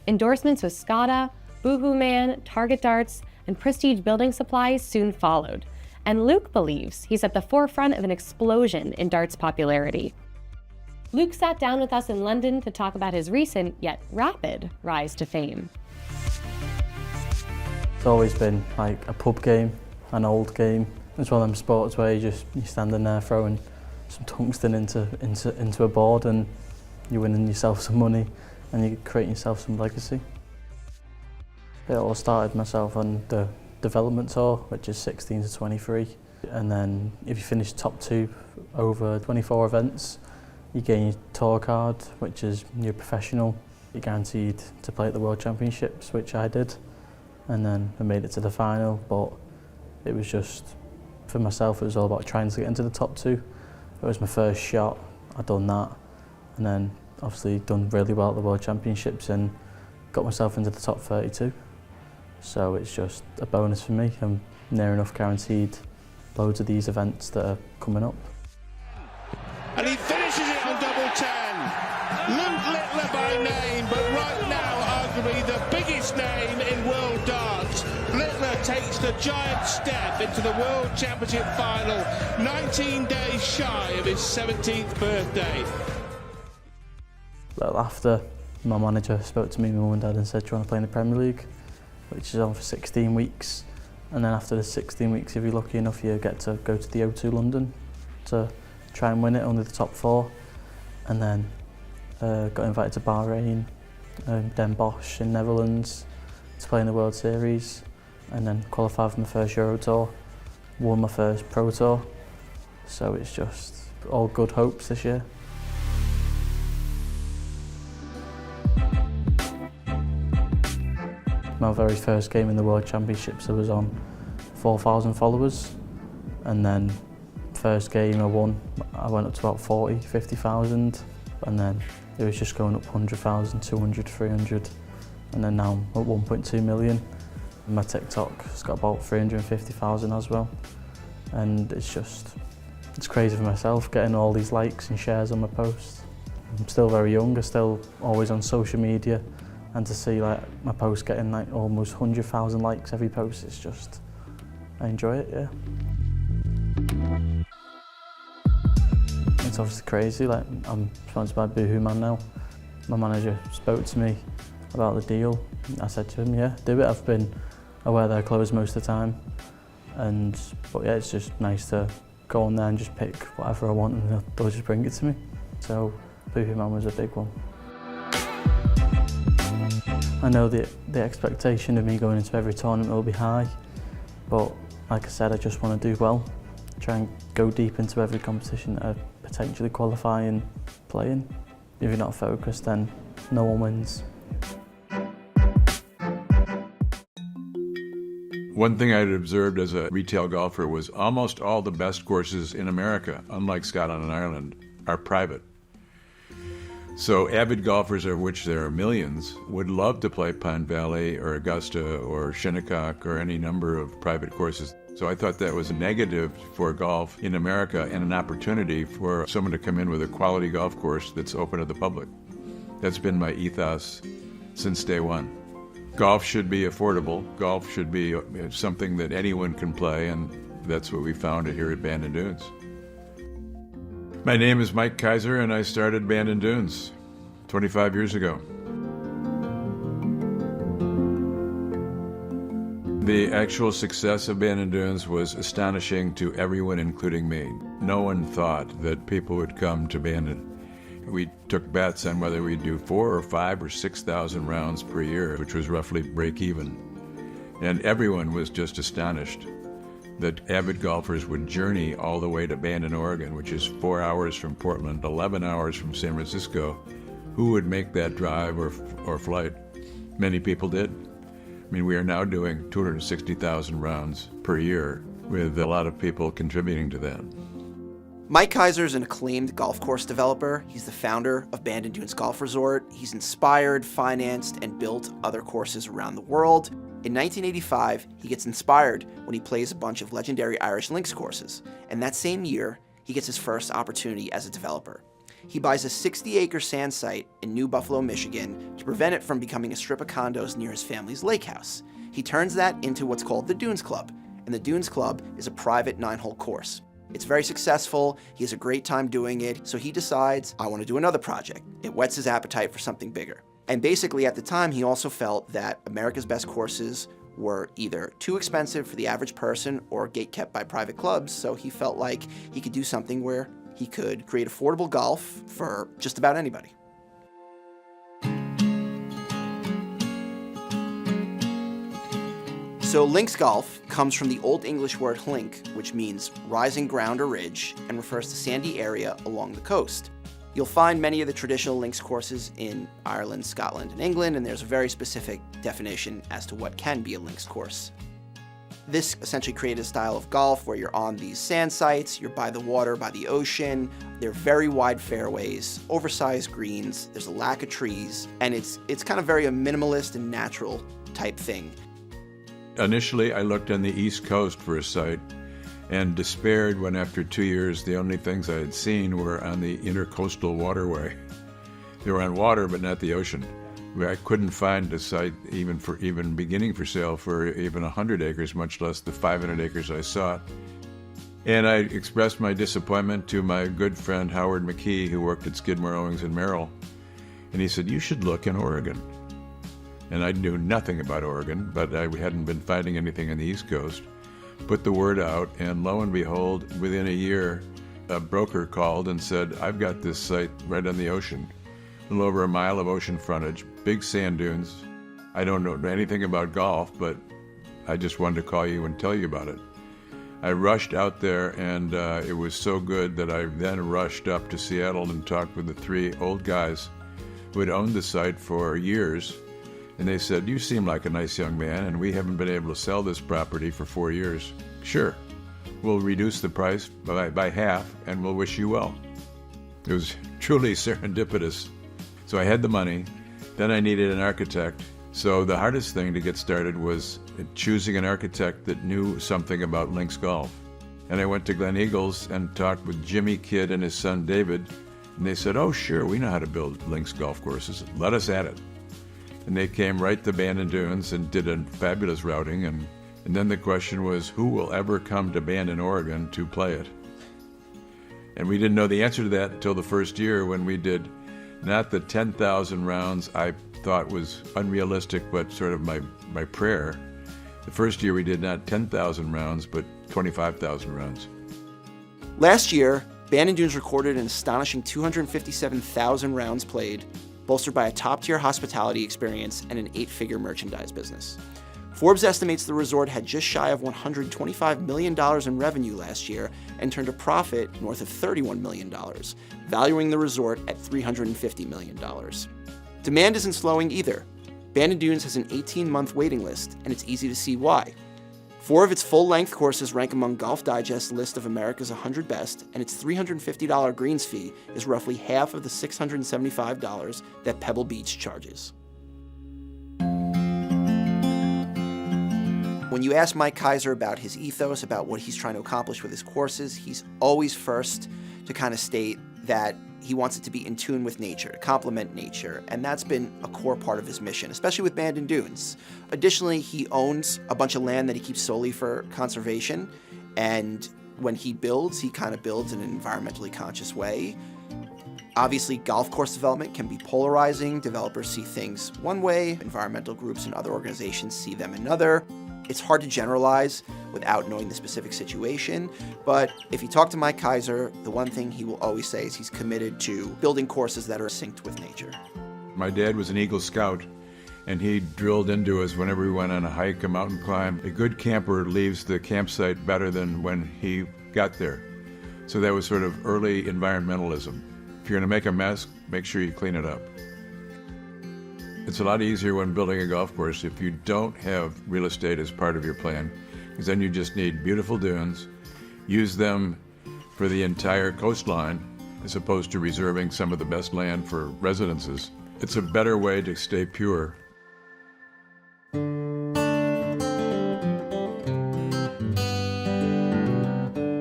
N: Endorsements with Skada, Boohoo Man, Target Darts, and Prestige Building Supplies soon followed, and Luke believes he's at the forefront of an explosion in darts popularity. Luke sat down with us in London to talk about his recent, yet rapid, rise to fame.
O: It's always been like a pub game, an old game. It's one of them sports where you're standing there throwing some tungsten into a board and you're winning yourself some money and you're creating yourself some legacy. It all started myself on the development tour, which is 16 to 23. And then if you finish top 2 over 24 events, you gain your tour card, which is your professional. You're guaranteed to play at the World Championships, which I did. And then I made it to the final, but it was just, for myself, it was all about trying to get into the top 2. It was my first shot, I'd done that. And then obviously done really well at the World Championships and got myself into the top 32. So it's just a bonus for me. I'm near enough guaranteed loads of these events that are coming up.
M: And he finishes it on double 10. Luke Littler by name, but right now arguably the biggest name in world darts. Littler takes the giant step into the World Championship final, 19 days shy of his 17th birthday.
O: Well, after my manager spoke to me, my mum and dad, and said, do you want to play in the Premier League? Which is on for 16 weeks. And then after the 16 weeks, if you're lucky enough, you get to go to the O2 London to try and win it under the top 4. And then got invited to Bahrain, Den Bosch in Netherlands to play in the World Series. And then qualified for my first Euro Tour, won my first Pro Tour. So it's just all good hopes this year. My very first game in the World Championships, I was on 4,000 followers, and then first game I won, I went up to about 40, 50,000, and then it was just going up 100,000, 200, 300, and then now I'm at 1.2 million. And my TikTok's got about 350,000 as well, and it's crazy for myself getting all these likes and shares on my posts. I'm still very young, I'm still always on social media. And to see like my post getting like almost 100,000 likes every post, it's just, I enjoy it, yeah. It's obviously crazy, like I'm sponsored by Boohoo Man now. My manager spoke to me about the deal. I said to him, yeah, do it. I wear their clothes most of the time. But yeah, it's just nice to go on there and just pick whatever I want and they'll just bring it to me. So Boohoo Man was a big one. I know the expectation of me going into every tournament will be high, but like I said, I just want to do well, try and go deep into every competition that I potentially qualify and play in. If you're not focused, then no one wins.
P: One thing I had observed as a retail golfer was almost all the best courses in America, unlike Scotland and Ireland, are private. So avid golfers, of which there are millions, would love to play Pine Valley or Augusta or Shinnecock or any number of private courses. So I thought that was a negative for golf in America and an opportunity for someone to come in with a quality golf course that's open to the public. That's been my ethos since day one. Golf should be affordable. Golf should be something that anyone can play, and that's what we found here at Bandon Dunes. My name is Mike Kaiser, and I started Bandon Dunes 25 years ago. The actual success of Bandon Dunes was astonishing to everyone, including me. No one thought that people would come to Bandon. We took bets on whether we'd do 4,000 or 5,000 or 6,000 rounds per year, which was roughly break even. And everyone was just astonished that avid golfers would journey all the way to Bandon, Oregon, which is 4 hours from Portland, 11 hours from San Francisco. Who would make that drive or flight? Many people did. I mean, we are now doing 260,000 rounds per year with a lot of people contributing to that.
B: Mike Kaiser is an acclaimed golf course developer. He's the founder of Bandon Dunes Golf Resort. He's inspired, financed, and built other courses around the world. In 1985, he gets inspired when he plays a bunch of legendary Irish links courses. And that same year, he gets his first opportunity as a developer. He buys a 60-acre sand site in New Buffalo, Michigan, to prevent it from becoming a strip of condos near his family's lake house. He turns that into what's called the Dunes Club, and the Dunes Club is a private 9-hole course. It's very successful, he has a great time doing it, so he decides, I want to do another project. It whets his appetite for something bigger. And basically at the time, he also felt that America's best courses were either too expensive for the average person or gate-kept by private clubs, so he felt like he could do something where he could create affordable golf for just about anybody. So links golf comes from the Old English word hlink, which means rising ground or ridge, and refers to sandy area along the coast. You'll find many of the traditional links courses in Ireland, Scotland, and England, and there's a very specific definition as to what can be a links course. This essentially created a style of golf where you're on these sand sites, you're by the water, by the ocean. They're very wide fairways, oversized greens, there's a lack of trees, and it's kind of very a minimalist and natural type thing.
P: Initially, I looked on the East Coast for a site and despaired when after 2 years, the only things I had seen were on the intercoastal waterway. They were on water, but not the ocean. I couldn't find a site even beginning for sale for even 100 acres, much less the 500 acres I sought. And I expressed my disappointment to my good friend Howard McKee, who worked at Skidmore, Owings & Merrill. And he said, you should look in Oregon. And I knew nothing about Oregon, but I hadn't been finding anything on the East Coast. Put the word out, and lo and behold, within a year, a broker called and said, I've got this site right on the ocean. A little over a mile of ocean frontage, big sand dunes. I don't know anything about golf, but I just wanted to call you and tell you about it. I rushed out there, and it was so good that I then rushed up to Seattle and talked with the 3 old guys who had owned the site for years. And they said, you seem like a nice young man, and we haven't been able to sell this property for 4 years. Sure, we'll reduce the price by half, and we'll wish you well. It was truly serendipitous. So I had the money, then I needed an architect. So the hardest thing to get started was choosing an architect that knew something about links golf. And I went to Glen Eagles and talked with Jimmy Kidd and his son David, and they said, oh sure, we know how to build links golf courses, let us at it. And they came right to Bandon Dunes and did a fabulous routing, and then the question was, who will ever come to Bandon, Oregon to play it? And we didn't know the answer to that until the first year when we did not the 10,000 rounds I thought was unrealistic, but sort of my prayer. The first year we did not 10,000 rounds, but 25,000 rounds.
B: Last year, Bandon Dunes recorded an astonishing 257,000 rounds played, bolstered by a top-tier hospitality experience and an 8-figure merchandise business. Forbes estimates the resort had just shy of $125 million in revenue last year and turned a profit north of $31 million, valuing the resort at $350 million. Demand isn't slowing either. Bandon Dunes has an 18-month waiting list, and it's easy to see why. 4 of its full-length courses rank among Golf Digest's list of America's 100 best, and its $350 greens fee is roughly half of the $675 that Pebble Beach charges. When you ask Mike Keiser about his ethos, about what he's trying to accomplish with his courses, he's always first to kind of state that he wants it to be in tune with nature, to complement nature, and that's been a core part of his mission, especially with Bandon Dunes. Additionally, he owns a bunch of land that he keeps solely for conservation, and when he builds, he kind of builds in an environmentally conscious way. Obviously, golf course development can be polarizing. Developers see things one way, environmental groups and other organizations see them another. It's hard to generalize without knowing the specific situation, but if you talk to Mike Keiser, the one thing he will always say is he's committed to building courses that are synced with nature.
P: My dad was an Eagle Scout, and he drilled into us whenever we went on a hike, a mountain climb. A good camper leaves the campsite better than when he got there. So that was sort of early environmentalism. If you're going to make a mess, make sure you clean it up. It's a lot easier when building a golf course if you don't have real estate as part of your plan, because then you just need beautiful dunes, use them for the entire coastline, as opposed to reserving some of the best land for residences. It's a better way to stay pure.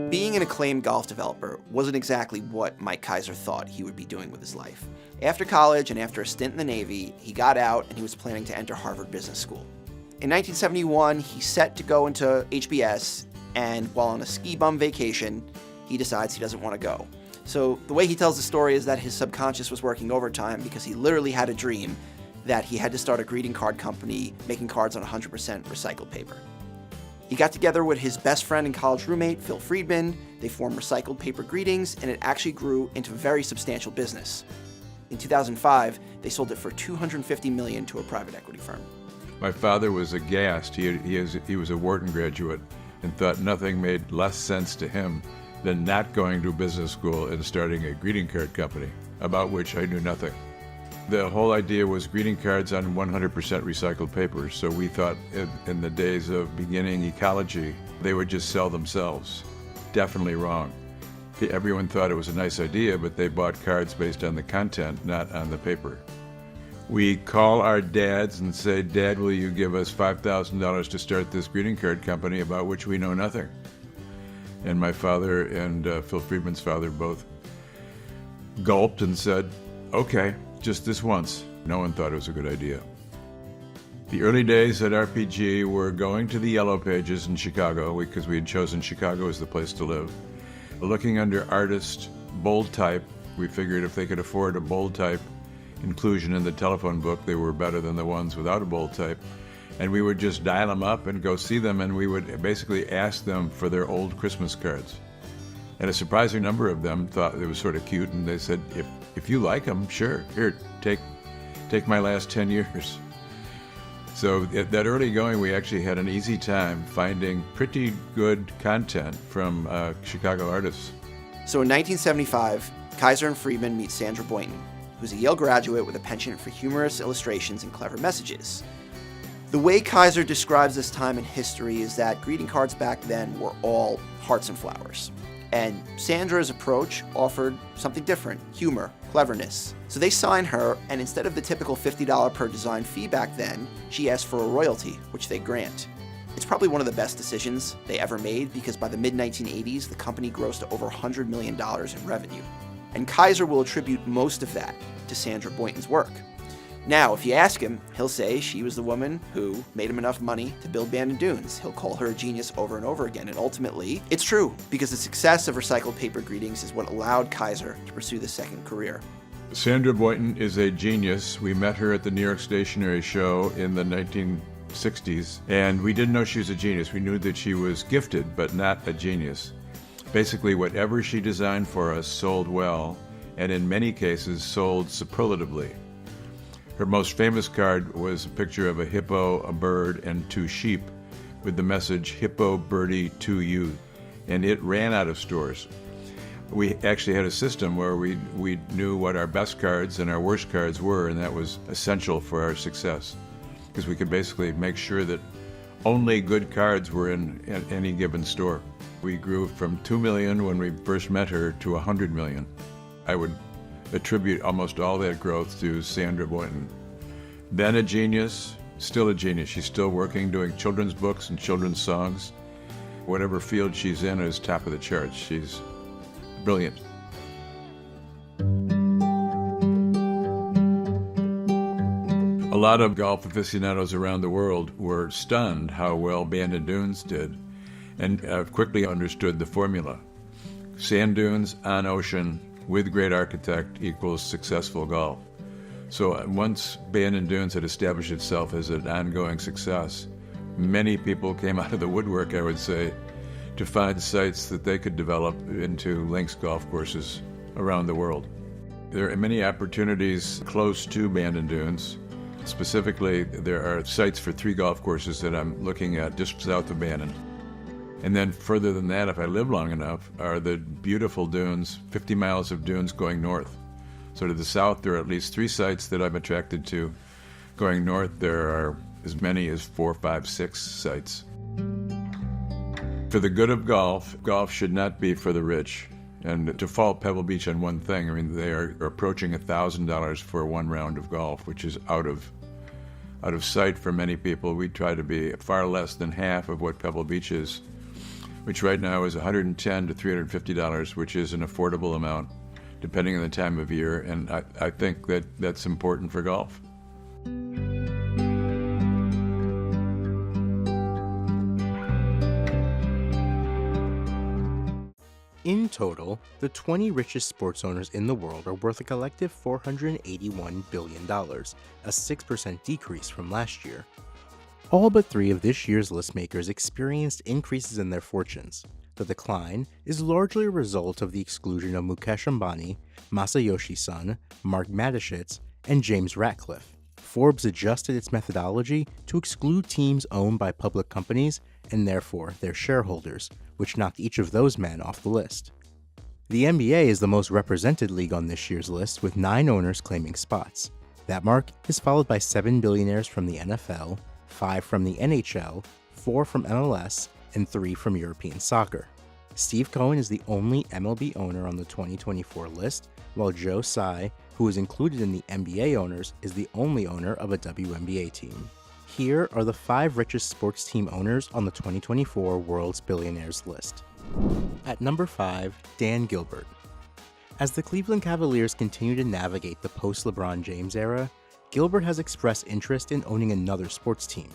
B: Being an acclaimed golf developer wasn't exactly what Mike Keiser thought he would be doing with his life. After college and after a stint in the Navy, he got out and he was planning to enter Harvard Business School. In 1971, he set to go into HBS, and while on a ski bum vacation, he decides he doesn't want to go. So the way he tells the story is that his subconscious was working overtime because he literally had a dream that he had to start a greeting card company making cards on 100% recycled paper. He got together with his best friend and college roommate, Phil Friedman. They formed Recycled Paper Greetings, and it actually grew into a very substantial business. In 2005, they sold it for $250 million to a private equity firm.
P: My father was aghast. He was a Wharton graduate and thought nothing made less sense to him than not going to business school and starting a greeting card company, about which I knew nothing. The whole idea was greeting cards on 100% recycled paper, so we thought in the days of beginning ecology, they would just sell themselves. Definitely wrong. Everyone thought it was a nice idea, but they bought cards based on the content, not on the paper. We call our dads and say, "Dad, will you give us $5,000 to start this greeting card company about which we know nothing?" And my father and Phil Friedman's father both gulped and said, "Okay, just this once." No one thought it was a good idea. The early days at RPG were going to the Yellow Pages in Chicago, because we had chosen Chicago as the place to live. Looking under artist bold type, we figured if they could afford a bold type inclusion in the telephone book, they were better than the ones without a bold type. And we would just dial them up and go see them, and we would basically ask them for their old Christmas cards. And a surprising number of them thought it was sort of cute, and they said, if you like them, sure, here, take my last 10 years. So at that early going, we actually had an easy time finding pretty good content from Chicago artists.
B: So in 1975, Keiser and Friedman meet Sandra Boynton, who's a Yale graduate with a penchant for humorous illustrations and clever messages. The way Keiser describes this time in history is that greeting cards back then were all hearts and flowers. And Sandra's approach offered something different: humor, cleverness. So they signed her, and instead of the typical $50 per design fee back then, she asked for a royalty, which they grant. It's probably one of the best decisions they ever made, because by the mid-1980s, the company grossed over $100 million in revenue. And Keiser will attribute most of that to Sandra Boynton's work. Now, if you ask him, he'll say she was the woman who made him enough money to build Bandon Dunes. He'll call her a genius over and over again, and ultimately, it's true, because the success of recycled paper greetings is what allowed Keiser to pursue the second career.
P: Sandra Boynton is a genius. We met her at the New York Stationery Show in the 1960s, and we didn't know she was a genius. We knew that she was gifted, but not a genius. Basically, whatever she designed for us sold well, and in many cases sold superlatively. Her most famous card was a picture of a hippo, a bird, and 2 sheep with the message, "Hippo Birdie to You," and it ran out of stores. We actually had a system where we knew what our best cards and our worst cards were, and that was essential for our success, because we could basically make sure that only good cards were in any given store. We grew from 2 million when we first met her to 100 million. I would attribute almost all that growth to Sandra Boynton. Then a genius, still a genius. She's still working, doing children's books and children's songs. Whatever field she's in is top of the charts. She's brilliant. A lot of golf aficionados around the world were stunned how well Bandon Dunes did, and quickly understood the formula. Sand dunes on ocean with great architect equals successful golf. So once Bandon Dunes had established itself as an ongoing success, many people came out of the woodwork, I would say, to find sites that they could develop into links golf courses around the world. There are many opportunities close to Bandon Dunes. Specifically, there are sites for 3 golf courses that I'm looking at just south of Bandon. And then further than that, if I live long enough, are the beautiful dunes, 50 miles of dunes going north. So to the south, there are at least 3 sites that I'm attracted to. Going north, there are as many as 4, 5, 6 sites. For the good of golf, golf should not be for the rich. And to fault Pebble Beach on one thing, I mean, they are approaching $1,000 for one round of golf, which is out of sight for many people. We try to be far less than half of what Pebble Beach is, which right now is $110 to $350, which is an affordable amount, depending on the time of year. And I think that that's important for golf.
Q: In total, the 20 richest sports owners in the world are worth a collective $481 billion, a 6% decrease from last year. All but 3 of this year's list makers experienced increases in their fortunes. The decline is largely a result of the exclusion of Mukesh Ambani, Masayoshi Son, Mark Mateschitz, and James Ratcliffe. Forbes adjusted its methodology to exclude teams owned by public companies and therefore their shareholders, which knocked each of those men off the list. The NBA is the most represented league on this year's list, with 9 owners claiming spots. That mark is followed by 7 billionaires from the NFL, 5 from the NHL, 4 from MLS, and 3 from European soccer. Steve Cohen is the only MLB owner on the 2024 list, while Joe Tsai, who is included in the NBA owners, is the only owner of a WNBA team. Here are the 5 richest sports team owners on the 2024 World's Billionaires list. At number 5, Dan Gilbert. As the Cleveland Cavaliers continue to navigate the post-LeBron James era, Gilbert has expressed interest in owning another sports team.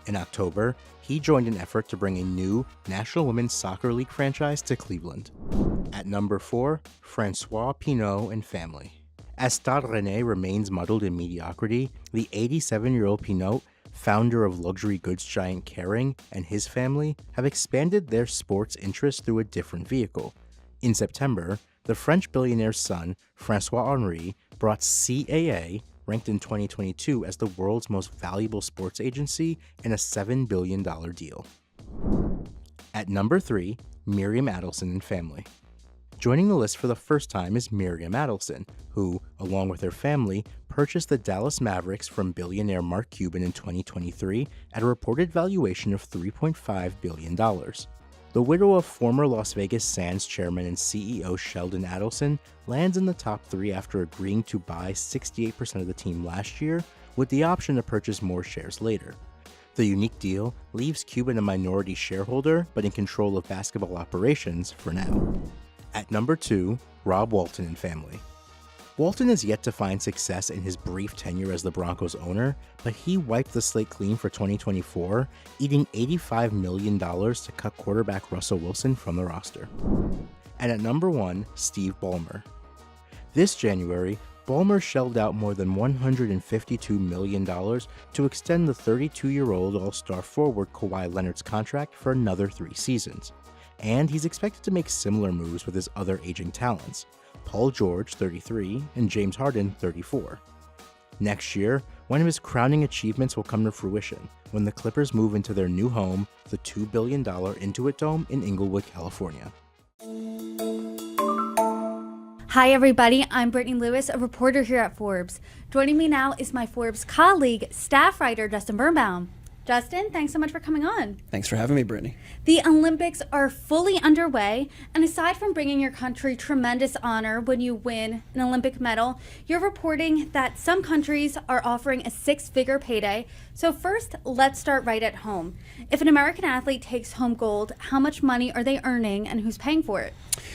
Q: In October, he joined an effort to bring a new National Women's Soccer League franchise to Cleveland. At number 4, Francois Phenom and family. As Stade Rennais remains muddled in mediocrity, the 87-year-old Phenom, founder of luxury goods giant Kering, and his family have expanded their sports interests through a different vehicle. In September, the French billionaire's son, François-Henri, brought CAA, ranked in 2022 as the world's most valuable sports agency, in a $7 billion deal. At number 3, Miriam Adelson and family. Joining the list for the first time is Miriam Adelson, who, along with her family, purchased the Dallas Mavericks from billionaire Mark Cuban in 2023 at a reported valuation of $3.5 billion. The widow of former Las Vegas Sands chairman and CEO Sheldon Adelson lands in the top 3 after agreeing to buy 68% of the team last year, with the option to purchase more shares later. The unique deal leaves Cuban a minority shareholder, but in control of basketball operations for now. At number 2, Rob Walton and family. Walton is yet to find success in his brief tenure as the Broncos owner, but he wiped the slate clean for 2024, eating $85 million to cut quarterback Russell Wilson from the roster. And at number 1, Steve Ballmer. This January, Ballmer shelled out more than $152 million to extend the 32-year-old All-Star forward Kawhi Leonard's contract for another 3 seasons. And he's expected to make similar moves with his other aging talents, Paul George, 33, and James Harden, 34. Next year, one of his crowning achievements will come to fruition when the Clippers move into their new home, the $2 billion Intuit Dome in Inglewood, California.
R: Hi everybody, I'm Brittany Lewis, a reporter here at Forbes. Joining me now is my Forbes colleague, staff writer Dustin Birnbaum. Justin, thanks so much for coming on.
B: Thanks for having me, Brittany.
R: The Olympics are fully underway, and aside from bringing your country tremendous honor when you win an Olympic medal, you're reporting that some countries are offering a 6-figure payday. So first, let's start right at home. If an American athlete takes home gold, how much money are they earning and who's paying for it?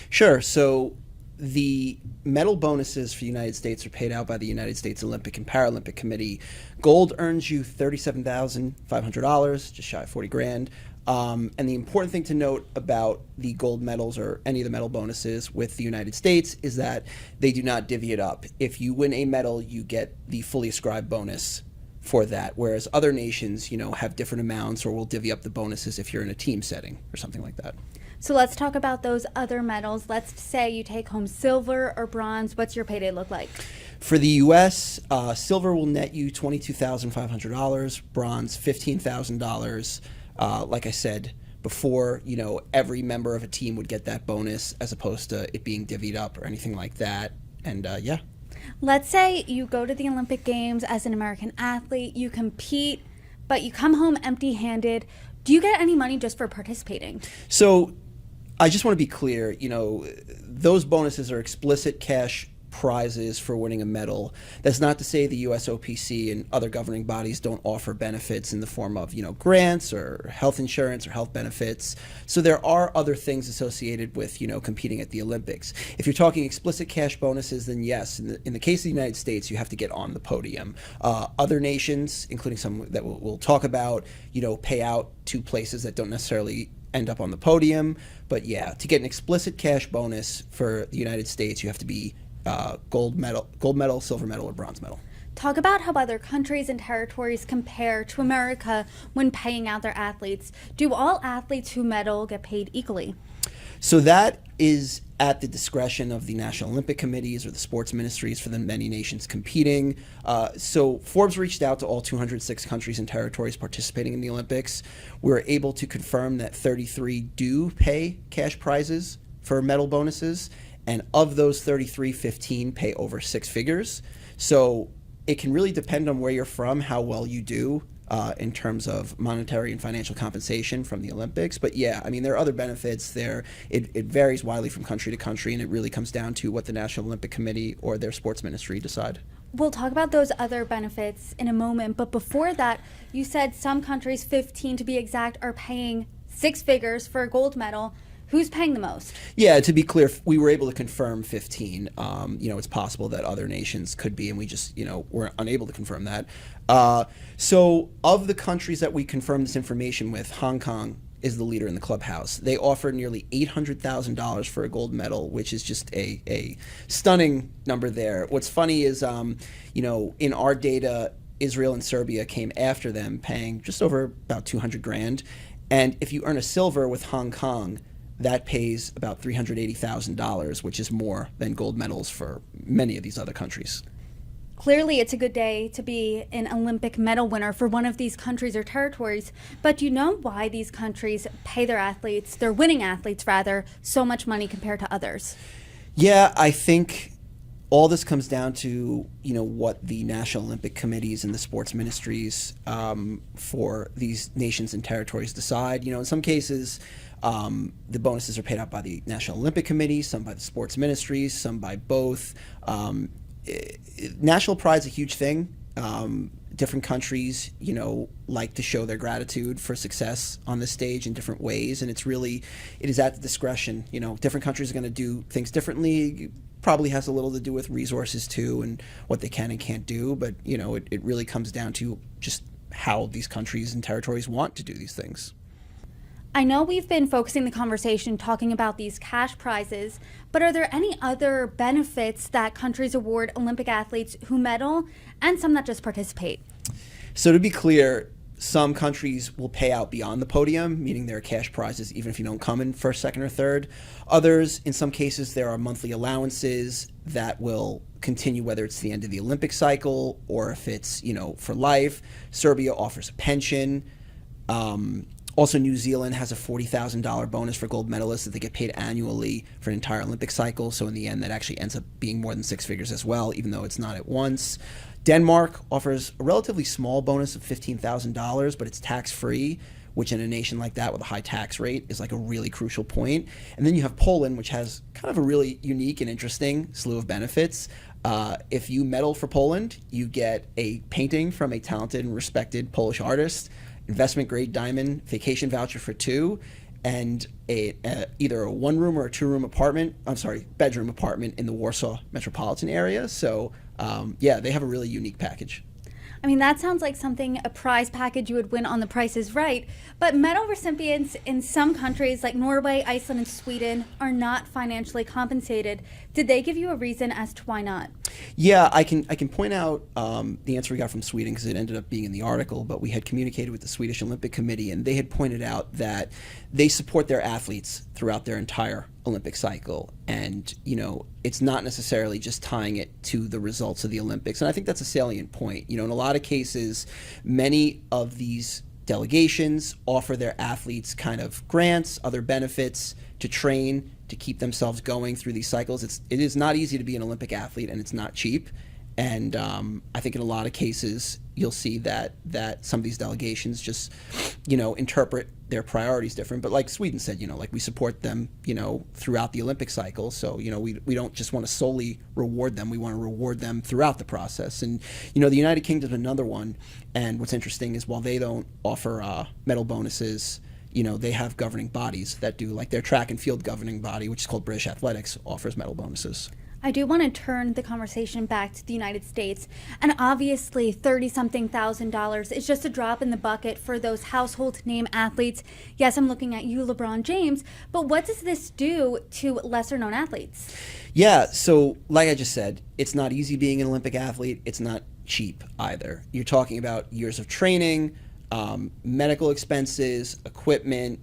B: Sure. So the medal bonuses for the United States are paid out by the United States Olympic and Paralympic Committee. Gold earns you $37,500, just shy of 40 grand. And the important thing to note about the gold medals or any of the medal bonuses with the United States is that they do not divvy it up. If you win a medal, you get the fully ascribed bonus for that, whereas other nations, have different amounts or will divvy up the bonuses if you're in a team setting or something like that.
R: So let's talk about those other medals. Let's say you take home silver or bronze. What's your payday look like?
B: For the U.S., silver will net you $22,500, bronze $15,000. Like I said before, every member of a team would get that bonus as opposed to it being divvied up or anything like that. And yeah.
R: Let's say you go to the Olympic Games as an American athlete, you compete, but you come home empty-handed. Do you get any money just for participating?
B: So I just want to be clear, those bonuses are explicit cash prizes for winning a medal. That's not to say the USOPC and other governing bodies don't offer benefits in the form of, grants or health insurance or health benefits. So there are other things associated with, competing at the Olympics. If you're talking explicit cash bonuses, then yes, in the case of the United States, you have to get on the podium. Other nations, including some that we'll talk about, pay out to places that don't necessarily end up on the podium. But yeah, to get an explicit cash bonus for the United States, you have to be gold medal, silver medal, or bronze medal.
R: Talk about how other countries and territories compare to America when paying out their athletes. Do all athletes who medal get paid equally?
B: So that is at the discretion of the National Olympic Committees or the sports ministries for the many nations competing. So Forbes reached out to all 206 countries and territories participating in the Olympics. We were able to confirm that 33 do pay cash prizes for medal bonuses. And of those 33, 15 pay over 6 figures. So it can really depend on where you're from, how well you do in terms of monetary and financial compensation from the Olympics. But yeah, there are other benefits there. It varies widely from country to country, and it really comes down to what the National Olympic Committee or their sports ministry decide.
R: We'll talk about those other benefits in a moment. But before that, you said some countries, 15 to be exact, are paying 6 figures for a gold medal. Who's paying the most?
B: Yeah, to be clear, we were able to confirm 15. It's possible that other nations could be, and we just, were unable to confirm that. So of the countries that we confirmed this information with, Hong Kong is the leader in the clubhouse. They offered nearly $800,000 for a gold medal, which is just a stunning number there. What's funny is, in our data, Israel and Serbia came after them, paying just over about 200 grand. And if you earn a silver with Hong Kong, that pays about $380,000, which is more than gold medals for many of these other countries.
R: Clearly, it's a good day to be an Olympic medal winner for one of these countries or territories. But do you know why these countries pay their athletes, their winning athletes rather, so much money compared to others?
B: Yeah, I think all this comes down to, what the National Olympic Committees and the sports ministries for these nations and territories decide. In some cases, the bonuses are paid out by the National Olympic Committee, some by the sports ministries, some by both. National pride's a huge thing. Different countries, like to show their gratitude for success on this stage in different ways, and it is at the discretion. Different countries are going to do things differently. Probably has a little to do with resources too, and what they can and can't do. But it really comes down to just how these countries and territories want to do these things.
R: I know we've been focusing the conversation talking about these cash prizes, but are there any other benefits that countries award Olympic athletes who medal and some that just participate?
B: So to be clear, some countries will pay out beyond the podium, meaning there are cash prizes even if you don't come in first, second, or third. Others, in some cases, there are monthly allowances that will continue whether it's the end of the Olympic cycle or if it's, for life. Serbia offers a pension. Also, New Zealand has a $40,000 bonus for gold medalists that they get paid annually for an entire Olympic cycle. So in the end, that actually ends up being more than 6 figures as well, even though it's not at once. Denmark offers a relatively small bonus of $15,000, but it's tax-free, which in a nation like that with a high tax rate is like a really crucial point. And then you have Poland, which has kind of a really unique and interesting slew of benefits. If you medal for Poland, you get a painting from a talented and respected Polish artist, investment grade diamond vacation voucher for 2, and either a 1-room or a 2-room bedroom apartment in the Warsaw metropolitan area. So yeah, they have a really unique package.
R: I mean, that sounds like something, a prize package you would win on The Price is Right. But medal recipients in some countries like Norway, Iceland, and Sweden are not financially compensated. Did they give you a reason as to why not?
B: Yeah, I can point out the answer we got from Sweden because it ended up being in the article, but we had communicated with the Swedish Olympic Committee, and they had pointed out that they support their athletes throughout their entire Olympic cycle. And, you know, it's not necessarily just tying it to the results of the Olympics. And I think that's a salient point. You know, in a lot of cases, many of these delegations offer their athletes kind of grants, other benefits to train, to keep themselves going through these cycles. It is not easy to be an Olympic athlete, and it's not cheap. And I think in a lot of cases, you'll see that some of these delegations just, you know, interpret their priorities different. But like Sweden said, you know, like we support them, you know, throughout the Olympic cycle. So, you know, we don't just want to solely reward them. We want to reward them throughout the process. And, you know, the United Kingdom is another one. And what's interesting is while they don't offer medal bonuses, you know, they have governing bodies that do, like their track and field governing body, which is called British Athletics, offers medal bonuses.
R: I do want to turn the conversation back to the United States. And obviously, $30-something thousand is just a drop in the bucket for those household name athletes. Yes, I'm looking at you, LeBron James, but what does this do to lesser known athletes?
B: Yeah, so like I just said, it's not easy being an Olympic athlete. It's not cheap either. You're talking about years of training, medical expenses, equipment.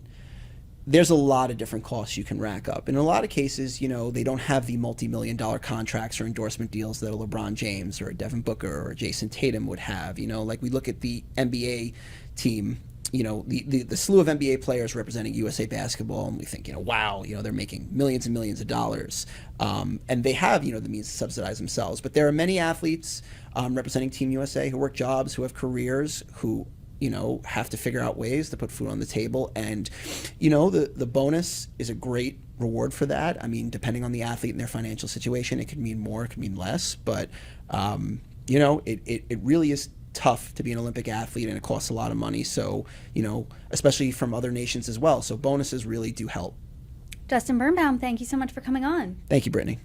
B: There's a lot of different costs you can rack up. In a lot of cases, you know, they don't have the multi-million-dollar contracts or endorsement deals that a LeBron James or a Devin Booker or a Jason Tatum would have. You know, like we look at the NBA team, you know, the slew of NBA players representing USA basketball, and we think, you know, wow, you know, they're making millions and millions of dollars. And they have, you know, the means to subsidize themselves. But there are many athletes representing Team USA who work jobs, who have careers, who, you know, have to figure out ways to put food on the table. And, you know, the bonus is a great reward for that. I mean, depending on the athlete and their financial situation, it could mean more, it could mean less. But, you know, it really is tough to be an Olympic athlete, and it costs a lot of money. So, you know, especially from other nations as well. So bonuses really do help.
R: Justin Birnbaum, thank you so much for coming on.
B: Thank you, Brittany.